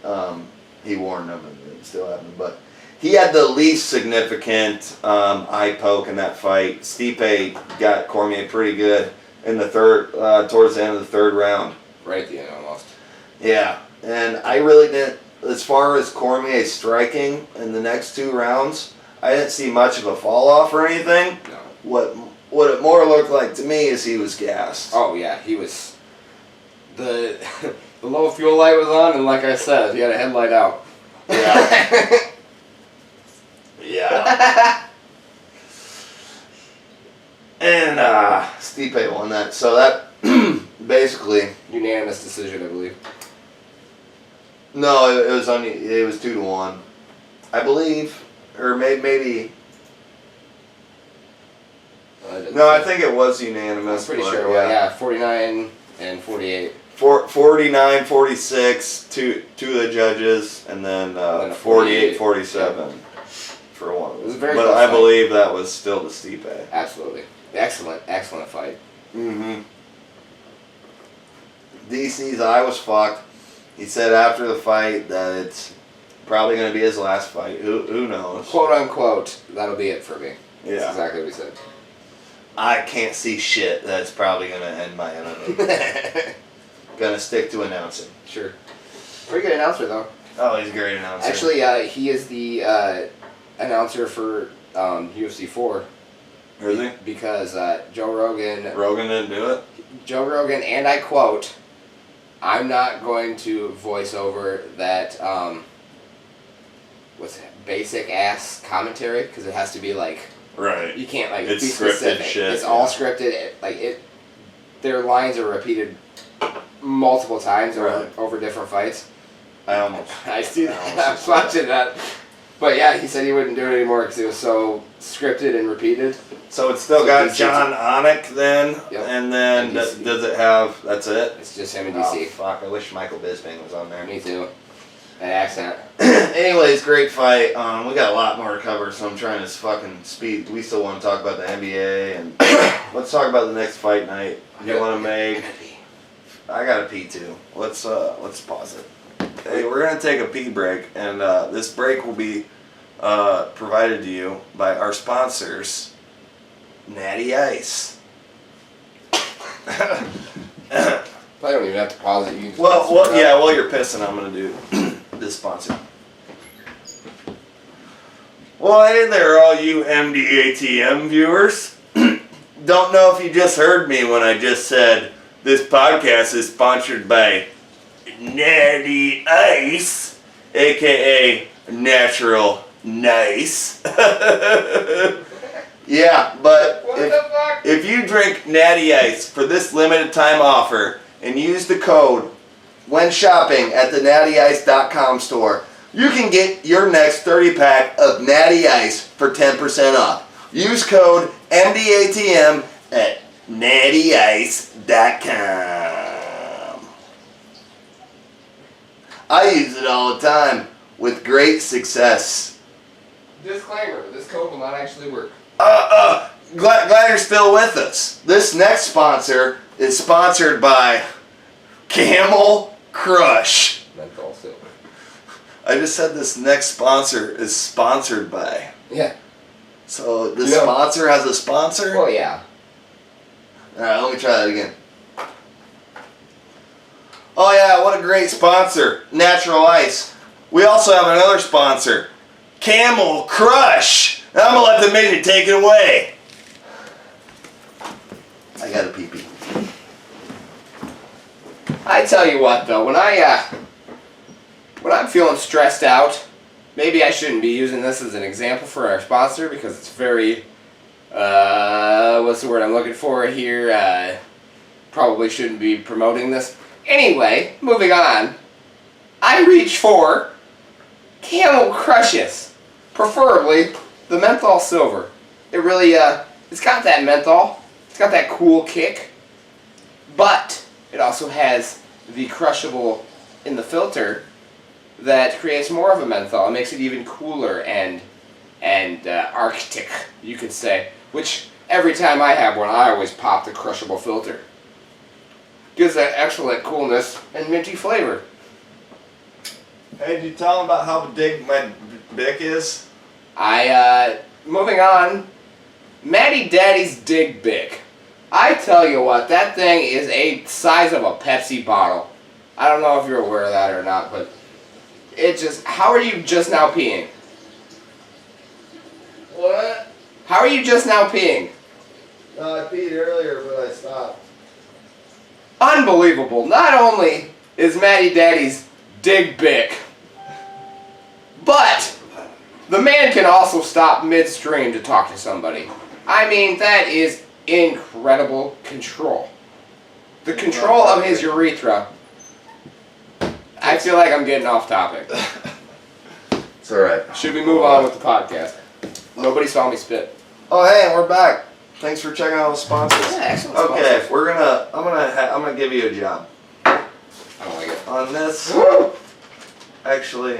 He warned him, and it still happened. But he had the least significant eye poke in that fight. Stipe got Cormier pretty good in the third, towards the end of the 3rd round. Right at the end almost. Yeah, and I really didn't. As far as Cormier striking in the next 2 rounds, I didn't see much of a fall off or anything. No. What it more looked like to me is he was gassed. Oh yeah, he was. The the low fuel light was on, and like I said, he had a headlight out. Yeah. Yeah. And Stipe won that. So that basically Unanimous decision, I believe. no, it was 2-1, I believe, or maybe. No, I think it was unanimous. I'm pretty but sure. Well, yeah, 49 and 48. 49, 46, two of the judges, and then then a 48, 47 for one. It was a very but close I fight. believe that was still the Stipe. Absolutely. Excellent fight. Mm-hmm. DC's eye was fucked. He said after the fight that it's probably going to be his last fight. Who knows? Quote unquote, that'll be it for me. That's Yeah. exactly what he said. I can't see shit that's probably going to end my MMA. Gonna stick to announcing. Sure. Pretty good announcer, though. Oh, he's a great announcer. Actually, he is the announcer for UFC 4. Really? Because Joe Rogan, Rogan didn't do it? and I quote, I'm not going to voice over that, what's it, basic ass commentary, because it has to be like, Right. you can't like It's be scripted specific. shit, It's all yeah. scripted. Their lines are repeated multiple times Right. over different fights. I almost. I see I that. almost I was watching that. But yeah, he said he wouldn't do it anymore because it was so scripted and repeated. So it's still So got DC. John Onik then, Yep. and then And DC. does it have? That's it. It's just him and Oh DC. fuck! I wish Michael Bisping was on there. Me too. That accent. Anyways, great fight. We got a lot more to cover, so I'm trying to fucking speed. We still want to talk about the NBA, and let's talk about the next fight night you want to make. I gotta pee too. Let's pause it. Hey, we're gonna take a pee break, and this break will be provided to you by our sponsors, Natty Ice. I don't even have to pause it. You can just Well, yeah. While you're pissing, I'm gonna do this sponsor. Well, hey there, all you MDATM viewers. Don't know if you just heard me when I just said this podcast is sponsored by Natty Ice, aka Natural Nice. Yeah, but What the fuck? if you drink Natty Ice for this limited time offer and use the code when shopping at the nattyice.com store, you can get your next 30-pack of Natty Ice for 10% off. Use code MDATM at nattyice.com. I use it all the time with great success. Disclaimer: this code will not actually work. Glad you're still with us. This next sponsor is sponsored by Camel Crush. Menthol silver. I just said this next sponsor is sponsored by. Yeah. So the Yeah. sponsor has a sponsor? Well, yeah. Alright, let me try that again. Oh yeah, what a great sponsor. Natural Ice. We also have another sponsor. Camel Crush. Now I'm gonna let the midget take it away. I got a pee-pee. I tell you what, though, when I'm feeling stressed out, maybe I shouldn't be using this as an example for our sponsor because it's very, what's the word I'm looking for here? Probably shouldn't be promoting this. Anyway, moving on. I reach for Camel Crushes, preferably the menthol silver. It really, it's got that menthol. It's got that cool kick, but it also has the crushable in the filter that creates more of a menthol. It makes it even cooler and Arctic, you could say. Which every time I have one, I always pop the crushable filter. Gives that excellent coolness and minty flavor. Hey, did you tell them about how big my bick is? Moving on, Matty Daddy's Dig Big. I tell you what, that thing is a size of a Pepsi bottle. I don't know if you're aware of that or not, but it just, how are you just now peeing? What? How are you just now peeing? No, I peed earlier, but I stopped. Unbelievable. Not only is Matty Daddy's Dig Big, but the man can also stop midstream to talk to somebody. I mean, that is incredible control. The control of his urethra. I feel like I'm getting off topic. It's alright. Should we move on with the podcast? Nobody saw me spit. Oh hey, we're back. Thanks for checking out the sponsors. Yeah, excellent Okay, sponsors. I'm gonna give you a job. I don't like it. On this, actually,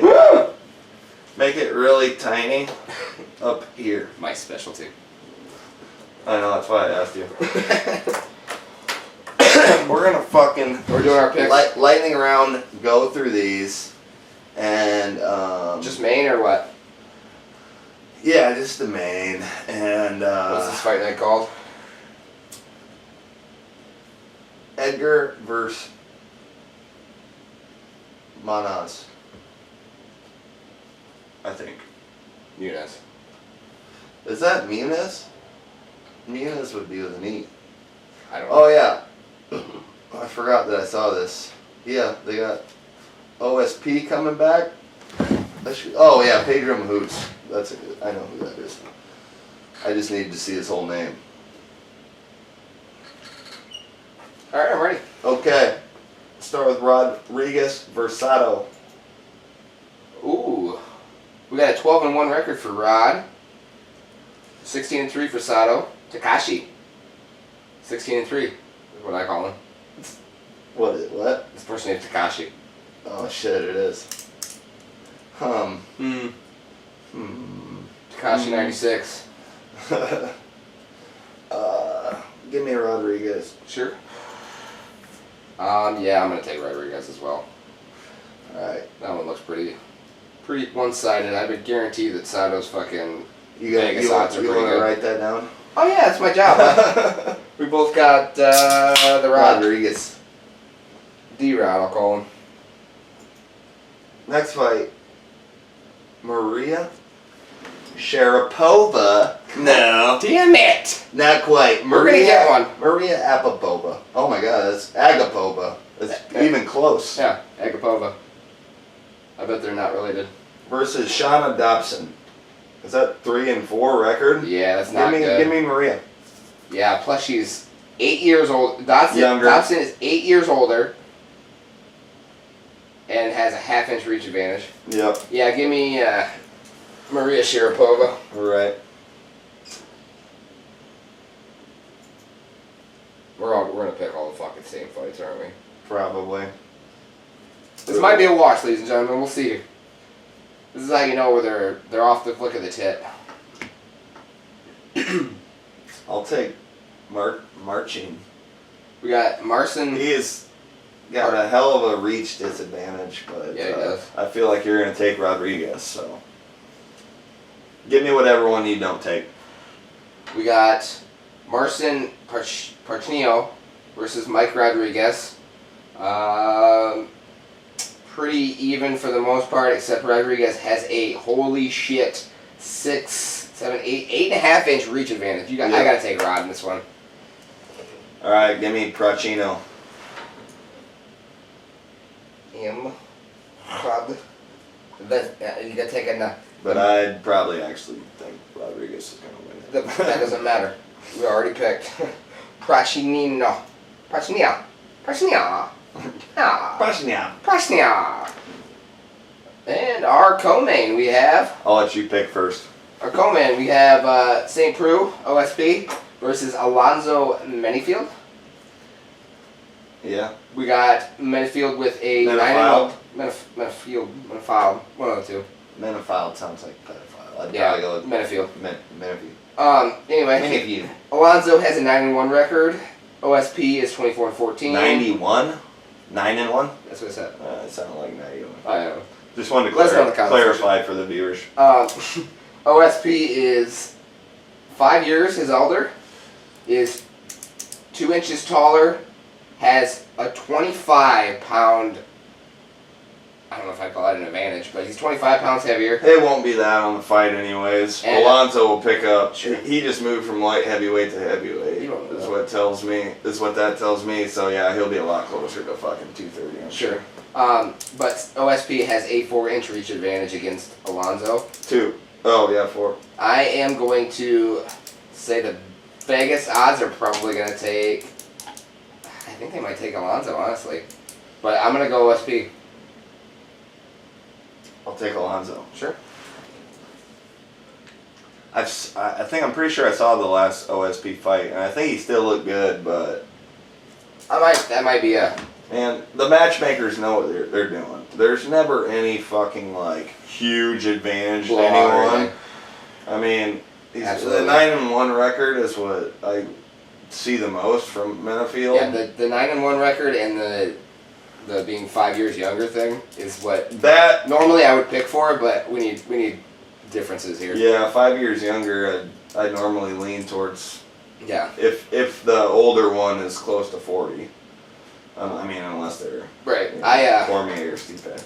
make it really tiny up here. My specialty. I know, that's why I asked you. We're gonna fucking We're doing our picks. lightning round, go through these, and Just Maine or what? yeah, just the main, and What's this fight night called? Edgar versus Manaz. I think. Muniz. Is that Muniz? Muniz would be with an E. I don't know. Oh yeah. I forgot that I saw this. Yeah, they got OSP coming back. Oh yeah, Pedro Mahoots. That's a good. I know who that is. I just need to see his whole name. Alright, I'm ready. Okay. Start with Rodriguez versus Sato. Ooh. We got a 12-1 record for Rod. 16-3 for Sato. Takashi. 16-3 is what I call him. What? This person named Takashi. Oh shit, it is. Takashi 96. Give me a Rodriguez. Sure. Yeah, I'm gonna take Rodriguez as well. Alright. That one looks pretty one-sided. I would guarantee that Sato's fucking You Vegas odds are want pretty to good. write that down? Oh yeah, that's my job. Huh? We both got the Rod. Rodriguez. D-Rod, I'll call him. Next fight. Maria Sharapova. No. Damn it! Not quite. We're gonna get one. Maria Apapova. Oh my god, that's Agapova. That's even close. Yeah, Agapova. I bet they're not related. Versus Shauna Dobson. Is that 3-4 record? Yeah, that's not Give good. me Maria. Yeah, plus she's 8 years old. Dobson is 8 years older and has a half-inch reach advantage. Yep. Yeah, give me Maria Sharapova. Alright. We're gonna pick all the fucking same fights, aren't we? Probably. This might be a wash, ladies and gentlemen. We'll see. This is how you know where they're off the flick of the tit. I'll take Marcin. We got Marcin. He's got a hell of a reach disadvantage, but Yeah, he does. I feel like you're going to take Rodriguez, so. Give me whatever one you don't take. We got Marcin Parchnio versus Mike Rodriguez. Pretty even for the most part, except Rodriguez has a holy shit 6, 7, 8, 8.5 inch reach advantage. I gotta take Rod in this one. All right, give me Procino. Rod. You gotta take a. But I'd probably actually think Rodriguez is going to win it. That doesn't matter. We already picked. Prochnio. And our co-main we have. I'll let you pick first. Our co-main we have St. Preux OSP versus Alonzo Menifield. Yeah. We got Menifield with a Menifield. 9-1. One of the two. Menifield sounds like pedophile. I'd Yeah, probably go with Menifield. Menifield. Anyway, Menifield. Alonzo has a 9-1 record. OSP is 24-14. 91? 9-1? That's what I said. It sounded like 91. I know. Just wanted to Let's know the clarify for the viewers. OSP is 5 years his elder, is 2 inches taller, has a 25-pound, I don't know if I call that an advantage, but he's 25 pounds heavier. It won't be that on the fight anyways. And, Alonzo will pick up. Sure. He just moved from light heavyweight to heavyweight. You don't know. Is what tells me. Is what that tells me. So yeah, he'll be a lot closer to fucking 230. I'm Sure. But OSP has a 4-inch reach advantage against Alonzo. 2. Oh yeah, 4. I am going to say the Vegas odds are probably going to take, I think they might take Alonzo, honestly. But I'm going to go OSP. I'll take Alonzo. Sure. I think I'm pretty sure I saw the last OSP fight, and I think he still looked good, but That might be a. and the matchmakers know what they're doing. There's never any fucking like huge advantage to Blowout or anyone. anything. I mean, the Absolutely. 9-1 record is what I see the most from Menifield. Yeah, the 9-1 record and the being 5 years younger thing is what That normally I would pick for, but we need differences here. yeah, 5 years younger, I normally lean towards Yeah. if the older one is close to 40. I mean, unless they're Right. Cormier or Stipe.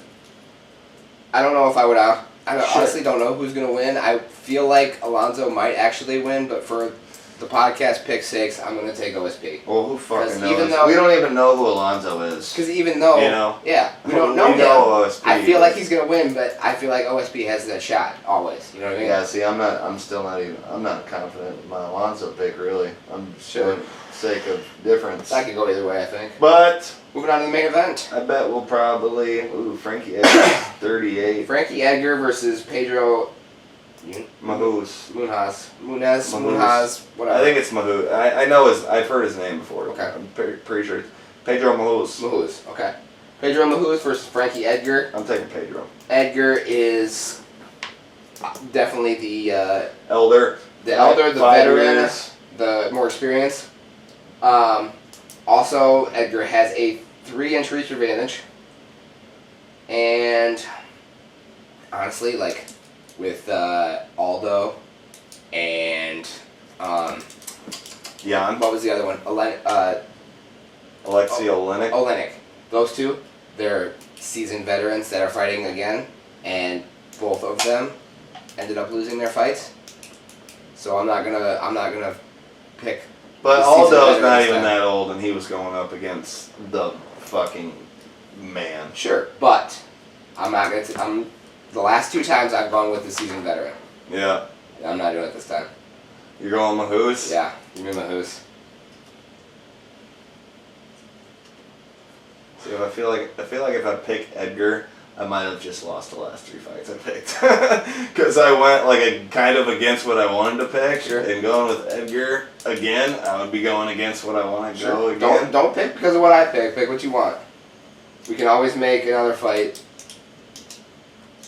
I don't know if I would. I Sure. honestly don't know who's gonna win. I feel like Alonzo might actually win, but for the podcast pick sakes, I'm gonna take OSP. Well, who 'Cause fucking knows? even though- We don't even know who Alonzo is. Because even though, You know? yeah, we don't know We him. know OSP. I feel like he's gonna win, but I feel like OSP has that shot always. You know what I mean? Yeah, see, I'm not confident in my Alonzo pick, really. I'm just Sure. for the sake of difference. That could go either way, I think. But Moving on to the main event. I bet we'll probably, Frankie Edgar, 38. Frankie Edgar versus Pedro Mahous. Munhoz, whatever. I think it's Mahous. I know I've heard his name before. Okay. I'm pretty sure it's Pedro Mahous. Mahous, okay. Pedro Mahous versus Frankie Edgar. I'm taking Pedro. Edgar is definitely the Elder. elder, the 5 veteran, years. the more experienced. Also, Edgar has a 3-inch reach advantage. And honestly, like with Aldo and Jan. what was the other one? Alexei Olenek. Olenek. Those two, they're seasoned veterans that are fighting again, and both of them ended up losing their fights. So I'm not gonna pick. But the seasoned Aldo's veteran not this even time. that old, and he was going up against the fucking man. Sure, but I'm not gonna. I'm the last 2 times I've gone with the seasoned veteran. Yeah. I'm not doing it this time. You're going Mahous? Yeah, give me Mahous. See, I feel like if I pick Edgar, I might have just lost the last 3 fights I picked. Because I went like kind of against what I wanted to pick. Sure. And going with Edgar again, I would be going against what I want to go again. Don't pick because of what I pick. Pick what you want. We can always make another fight.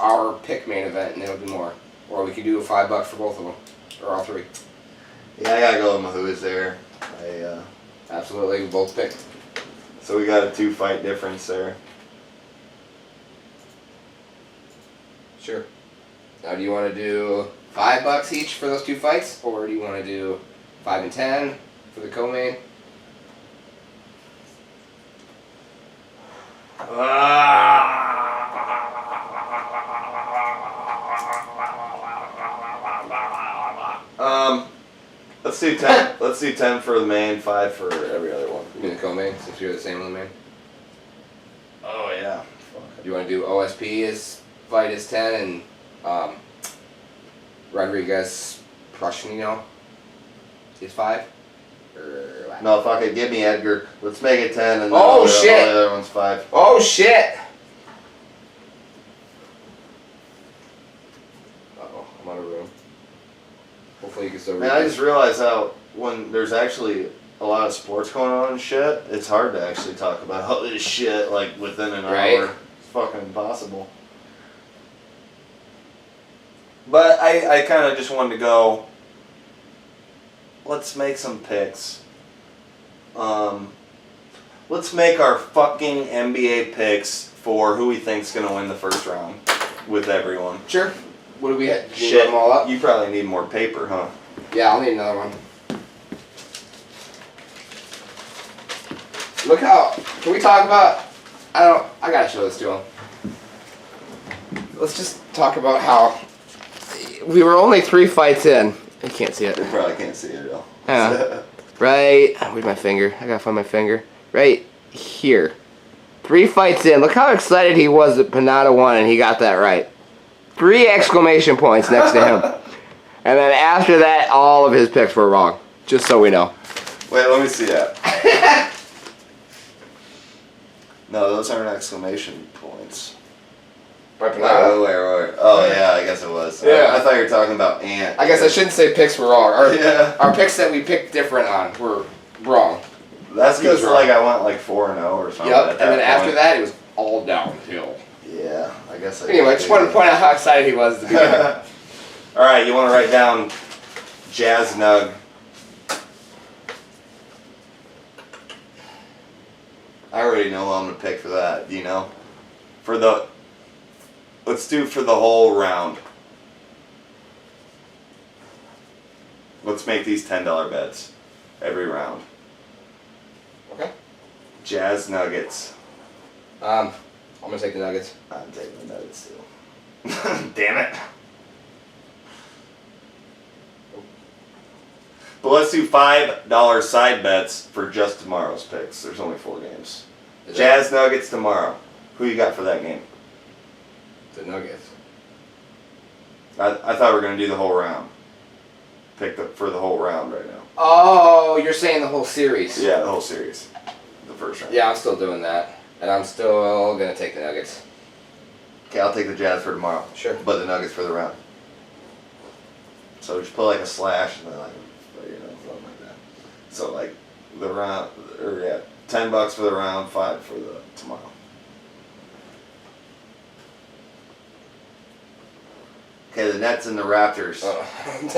our pick main event, and it'll be more. Or we could do $5 for both of them, or all three. Yeah, I gotta go with Mahou's there. Absolutely, we both picked. So we got a 2-fight difference there. Sure. Now, do you want to do $5 each for those 2 fights, or do you want to do 5 and 10 for the co-main? Let's do 10. Let's do 10 for the main, 5 for every other one. You mean the co-main, since you're the same on the main? Oh yeah. Do you want to do OSP as fight as 10 and Rodriguez Prushino is 5? Or what? No, fuck it. Give me Edgar. Let's make it 10 and then Oh, all shit. the other one's 5. Oh shit! Uh-oh, I'm out of room. Hopefully you can still read Man, I this. just realized how when there's actually a lot of sports going on and shit, it's hard to actually talk about all this shit like within an Right. hour. It's fucking impossible. But I kind of just wanted to go, let's make some picks. Let's make our fucking NBA picks for who we think's gonna win the first round with everyone. Sure. What do we have? Can you Shit, run them all up? you probably need more paper, huh? Yeah, I'll need another one. Look how. Can we talk about? I gotta show this to him. Let's just talk about how we were only 3 fights in. You can't see it. You probably can't see it at all. Yeah. Right. Where's my finger? I gotta find my finger. Right here. 3 fights in. Look how excited he was that Panada won and he got that right. 3 exclamation points next to him. And then after that, all of his picks were wrong. Just so we know. Wait, let me see that. No, those aren't exclamation points. Right, Wait. Oh, yeah, I guess it was. Yeah. I thought you were talking about Ant. I guess I shouldn't say picks were wrong. Yeah. Our picks that we picked different on were wrong. That's He was because, wrong. like, I went, like, 4-0 or something. Yep. at And then that after point. that, it was all downhill. Yeah, I guess I Anyway, just wanted to point out how excited he was at the beginning. Alright, you want to write down Jazz Nug. I already know who I'm going to pick for that, do you know? Let's do for the whole round. Let's make these $10 bets every round. Okay. Jazz Nuggets. I'm gonna take the Nuggets. I'm taking the Nuggets too. Damn it. But let's do $5 side bets for just tomorrow's picks. There's only 4 games. Is Jazz Nuggets tomorrow. Who you got for that game? The Nuggets. I thought we were going to do the whole round. Pick for the whole round right now. Oh, you're saying the whole series? Yeah, the whole series. The first round. Yeah, I'm still doing that. And I'm still gonna take the Nuggets. Okay, I'll take the Jazz for tomorrow. Sure. But the Nuggets for the round. So just put like a slash and then like, something like that. So like the round, or yeah, $10 for the round, 5 for the tomorrow. Okay, the Nets and the Raptors. I'm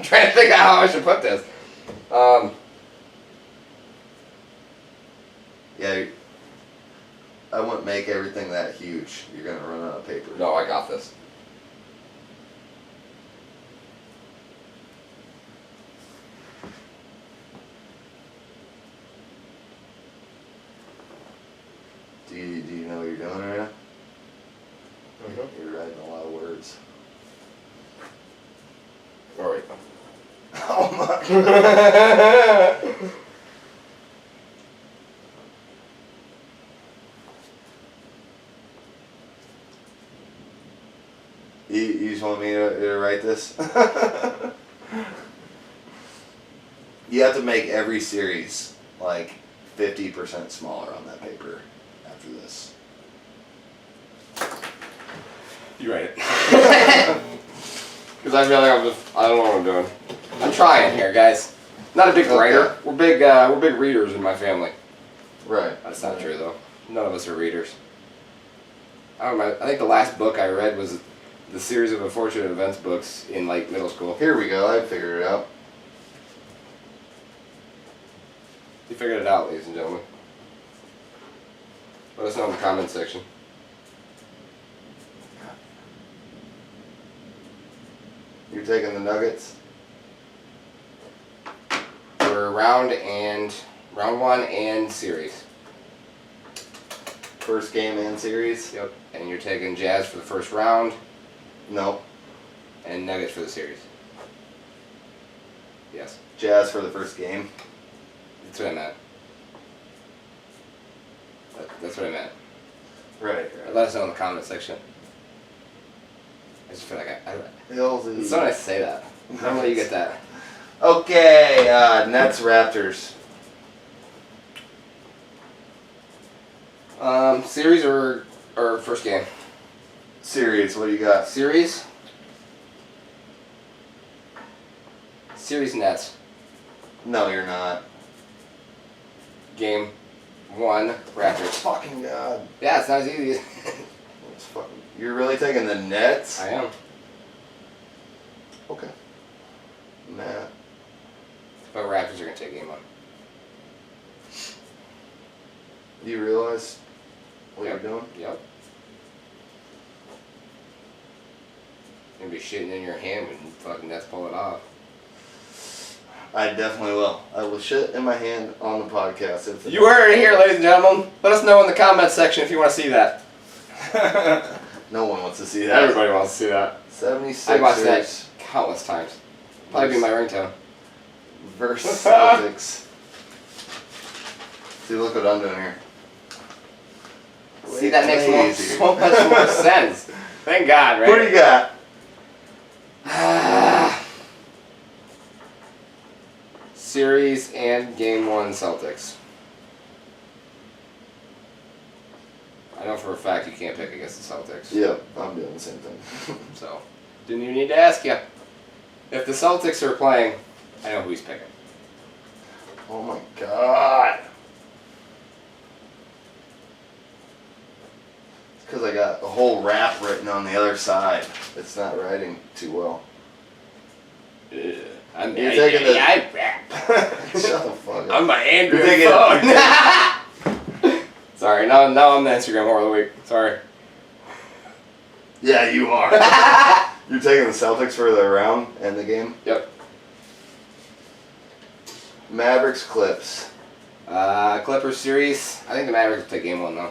trying to think of how I should put this. Yeah, I wouldn't make everything that huge. You're gonna run out of paper. No, I got this. Do you know what you're doing right now? Mm-hmm. You're writing a lot of words. All right. Oh my. You just want me to write this? You have to make every series like 50% smaller on that paper after this. You write it. Because I feel like I don't know what I'm doing. I'm trying here, guys. Not a big writer. We're big readers in my family. Right. That's not true though. None of us are readers. I don't know. I think the last book I read was the series of unfortunate events books in like middle school. Here we go. I figured it out. You figured it out, ladies and gentlemen. Let us know in the comments section. You're taking the Nuggets? For round 1 and series. First game and series? Yep. And you're taking Jazz for the first round No. and Nuggets for the series. Yes. Jazz for the first game. That's what I meant. That's what I meant. Right. Let us know in the comment section. I just feel like Hillsy. it's so nice to say that. Normally you get that. Okay, Nets Raptors. Series or first game? Series, what do you got? Series. Series Nets. No, you're not. Game 1 Raptors. Fucking God. Yeah, it's not as easy as It's fucking. You're really taking the Nets? I am. Okay. Nah. But Raptors are gonna take game 1. Do you realize what Yep. you're doing? Yep. You're gonna be shitting in your hand when fucking Nets pull it off. I definitely will. I will shit in my hand on the podcast. If You heard it here, ladies and gentlemen. Let us know in the comments section if you want to see that. No one wants to see that. Everybody wants to see that. 76ers I watched that countless times. Probably be my ringtone. versus Celtics. See, look what I'm doing here. See, that makes Lazy. so much more sense. Thank God, right? What do you got? Series and game 1 Celtics. I know for a fact you can't pick against the Celtics. Yep, I'm doing the same thing. So, didn't even need to ask you. If the Celtics are playing, I know who he's picking. Oh my God. It's because I got a whole rap written on the other side. It's not writing too well. I'm You're taking the- I rap. Shut the fuck up. I'm my Android You're taking phone. Sorry, now I'm the Instagram whore of the week. Sorry. Yeah, you are. You're taking the Celtics for the round and the game? Yep. Mavericks Clips. Clippers series. I think the Mavericks will take game 1 though.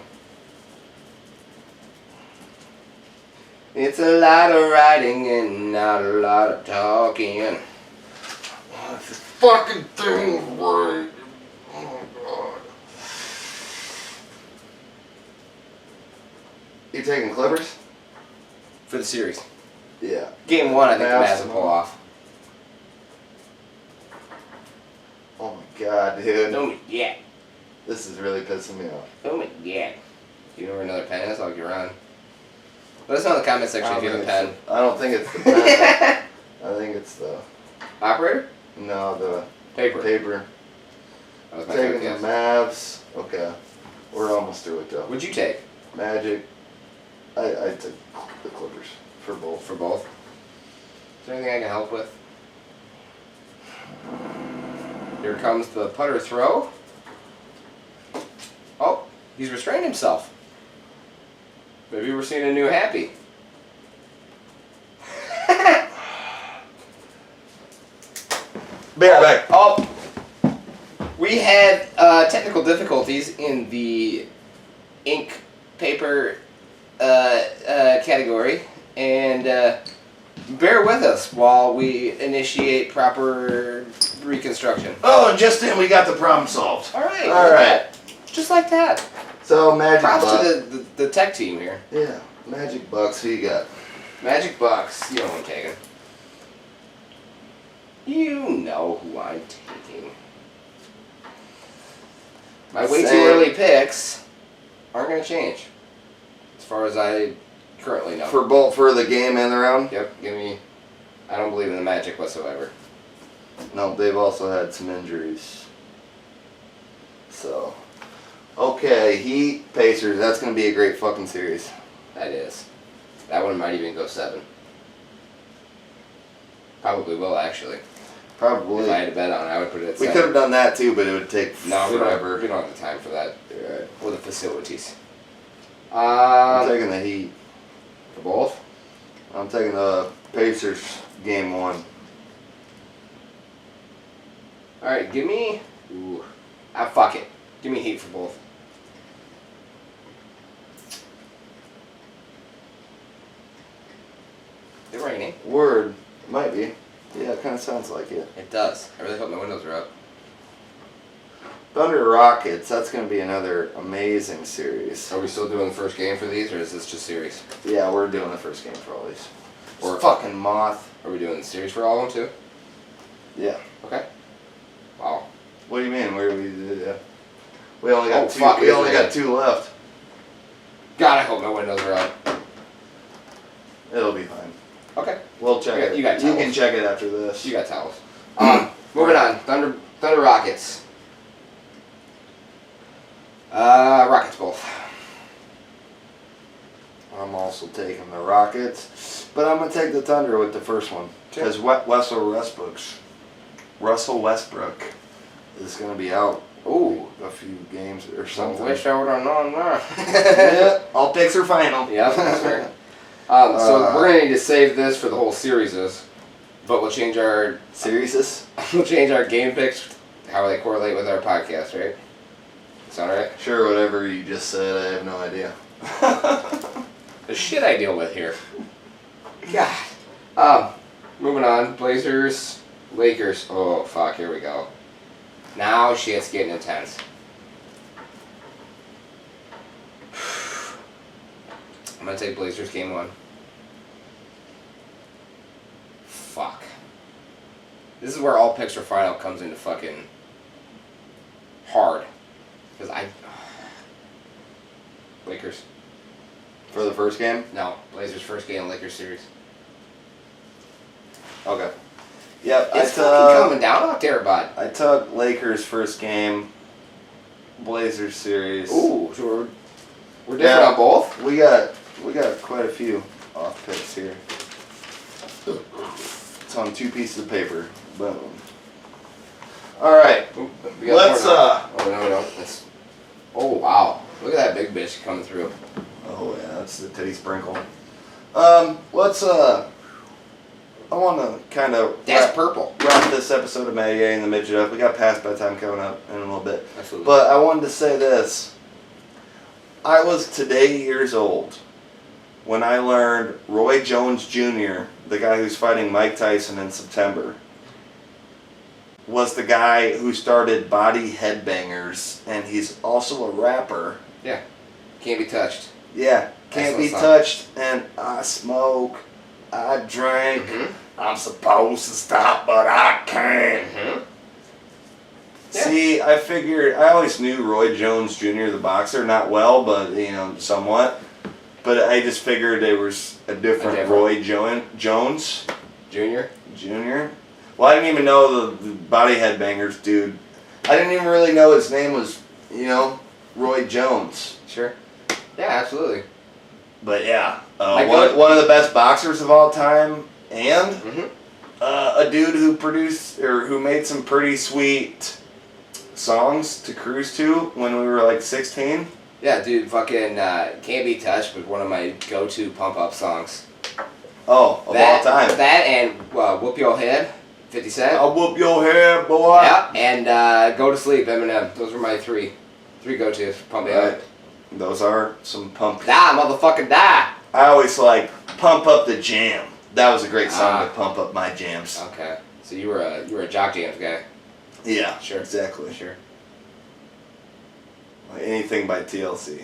It's a lot of writing and not a lot of talking. If this fucking thing right. Oh my God. You taking Clippers? For the series. Yeah. Game 1, I think the Mavs Mavs will pull off. Oh my God, dude. Oh my God. This is really pissing me off. Oh my God. You know where another pen is? I'll get around. Let us know in the comment section if you have a pen. I don't think it's the pen. I think it's the Operator? no the Paper. paper. That was my Taking favorite the guess. Mavs. Okay, we're almost through it though. What'd you take? Magic. I took the Clippers for both. For both? Is there anything I can help with? Here comes the putter throw. Oh, he's restrained himself. Maybe we're seeing a new Happy. Be right back. Oh, we had technical difficulties in the ink paper category, and bear with us while we initiate proper reconstruction. Oh, just in, we got the problem solved. All right. All right. Just like that. So Magic Props Bucks. to the tech team here. Yeah, Magic Bucks. Who you got? Magic Bucks. You know who I'm taking. You know who I'm taking. My way too Same. early picks aren't going to change. As far as I currently know. For both for the game and the round. Yep, give me... I don't believe in the Magic whatsoever. No, they've also had some injuries. So, okay, Heat Pacers. That's gonna be a great fucking series. That is. That one might even go 7. Probably will, actually. Probably. If I had to bet on it, I would put it at We 7. could have done that too, but it would take No, forever. we don't have the time for that. Or the facilities. I'm taking the Heat. For both? I'm taking the Pacers game 1. Alright, give me... Ooh. Fuck it. Give me Heat for both. Is it raining? Word. Might be. Yeah, it kind of sounds like it. It does. I really hope my windows are up. Thunder Rockets, that's going to be another amazing series. Are we still doing the first game for these, or is this just series? Yeah, we're doing the first game for all these. Or Or fucking Moth. Are we doing the series for all of them, too? Yeah. Okay. Wow. What do you mean? Where we only got Oh, two. fuck, We it is only got raining. 2 left. God, I hope my windows are up. It'll be fine. Okay. We'll check it. You got You towels. can check it after this. You got towels. Moving on. Thunder Rockets. Rockets both. I'm also taking the Rockets, but I'm gonna take the Thunder with the first one because Russell Westbrook is gonna be out. Ooh. A few games or I something. wish I would have known that. Yeah, all picks are final. Yeah, that's right. So we're gonna need to save this for the whole series, but we'll change our game picks how they correlate with our podcast, right? Sound right? Sure, whatever you just said, I have no idea. The shit I deal with here. God. Moving on. Blazers, Lakers. Oh fuck, here we go. Now shit's getting intense. I'm gonna take Blazers game 1. Fuck. This is where all picks are final comes into fucking hard. Because Lakers. For the first game? No, Blazers first game, Lakers series. Okay. Yep, It's fucking coming down out there, bud. I took Lakers first game, Blazers series. Ooh, so we're different on both? We got quite a few off picks here. It's on 2 pieces of paper. Boom. Alright. Ooh, we got Let's more now. Oh no, no. Oh wow. Look at that big bitch coming through. Oh yeah, that's the titty sprinkle. I wanna kinda That's purple. wrap this episode of Matty A and the Midget up. We got past bedtime coming up in a little bit. Absolutely. But I wanted to say this. I was today years old when I learned Roy Jones Jr., the guy who's fighting Mike Tyson in September, was the guy who started Body Headbangers, and he's also a rapper. Yeah. Can't be touched. Yeah, can't be Excellent song. touched, and I smoke, I drink, I'm supposed to stop, but I can't. Yeah. See, I always knew Roy Jones Jr., the boxer, not well, but, somewhat. But I just figured there was a different Roy Jones Junior? Jr. Well, I didn't even know the Body Headbangers dude. I didn't even really know his name was, Roy Jones. Sure. Yeah, absolutely. But yeah, Like one of the best boxers of all time, and Mm-hmm. a dude who made some pretty sweet songs to cruise to when we were like 16. Yeah, dude, fucking Can't Be Touched was one of my go-to pump-up songs. Oh, of all time. That and Whoop Your Head, 50 Cent. I'll whoop your head, boy. Yeah, and Go to Sleep, Eminem. Those were my three go-tos. Pump me Right. up. Those are some pump. Die, motherfucking die! I always like Pump Up the Jam. That was a great song to pump up my jams. Okay, so you were a Jock Jams guy. Yeah, Sure. exactly. Sure. Like anything by TLC.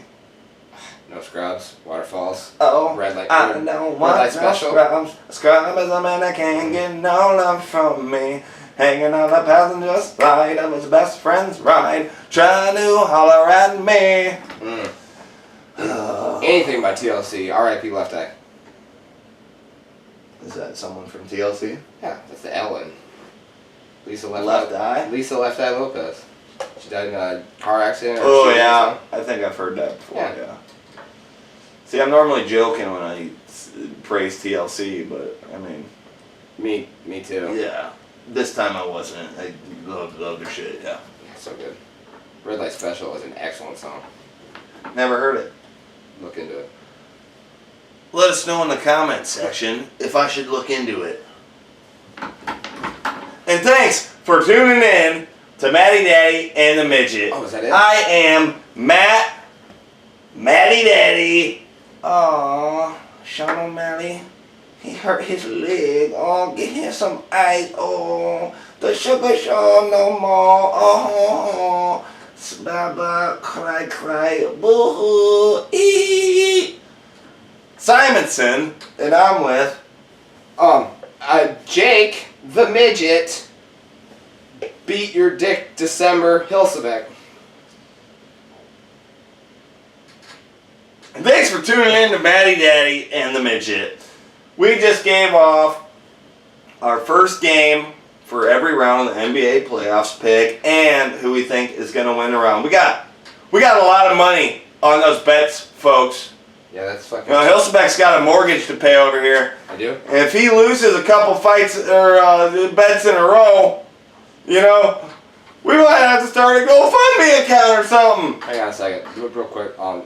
No Scrubs, Waterfalls. Oh, Red Light. I don't want Light no Special. scrubs. Scrub is a man that can't get no love from me. Hanging on the passenger side of his best friend's ride, trying to holler at me. Anything by TLC. R.I.P. Left Eye. Is that someone from TLC? Yeah, that's the Ellen. Lisa Left Eye? Lisa Left Eye Lopez. She died in a car accident. Or Oh shooting or yeah, something. I think I've heard that before. Yeah. Yeah. See, I'm normally joking when I praise TLC, but I mean, Me too. yeah. This time I wasn't. I love the shit. Yeah. So good. Red Light Special is an excellent song. Never heard it. Look into it. Let us know in the comments section if I should look into it. And thanks for tuning in to Matty Daddy and the Midget. Oh, is that it? I am Matty Daddy. Aww, Sean O'Malley. He hurt his leg. Oh, get him some ice. Oh, the sugar show no more. Oh, blah cry, boo hoo. Simonson, and I'm with. Jake the Midget beat your dick December Hilsebeck. And thanks for tuning in to Matty Daddy and the Midget. We just gave off our first game for every round of the NBA playoffs pick and who we think is going to win the round. We got a lot of money on those bets, folks. Yeah, that's fucking. You know, Hilsebeck's got a mortgage to pay over here. I do. And if he loses a couple fights or bets in a row, you know, we might have to start a GoFundMe account or something. Hang on a second. Do it real quick. Do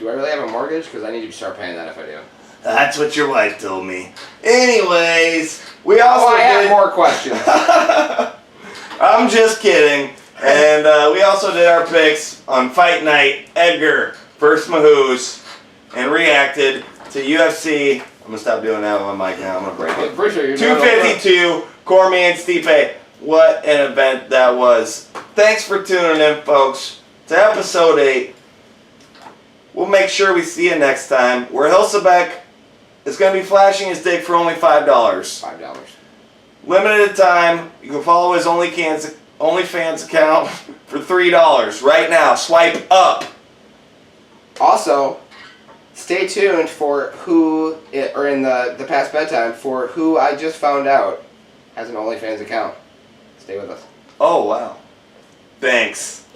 I really have a mortgage? Because I need to start paying that if I do. That's what your wife told me. Anyways, we also I have did... more questions. I'm just kidding. And we also did our picks on Fight Night, Edgar versus Mahoos, and reacted to UFC. I'm going to stop doing that with my mic now. I'm going to break it. I'm pretty sure you're doing 252, Cormier and Stipe. What an event that was. Thanks for tuning in, folks, to episode 8. We'll make sure we see you next time, where Hilsebeck is going to be flashing his dick for only $5. $5. Limited time. You can follow his OnlyFans account for $3 right now. Swipe up. Also, stay tuned for or in the past bedtime, for who I just found out has an OnlyFans account. Stay with us. Oh, wow. Thanks.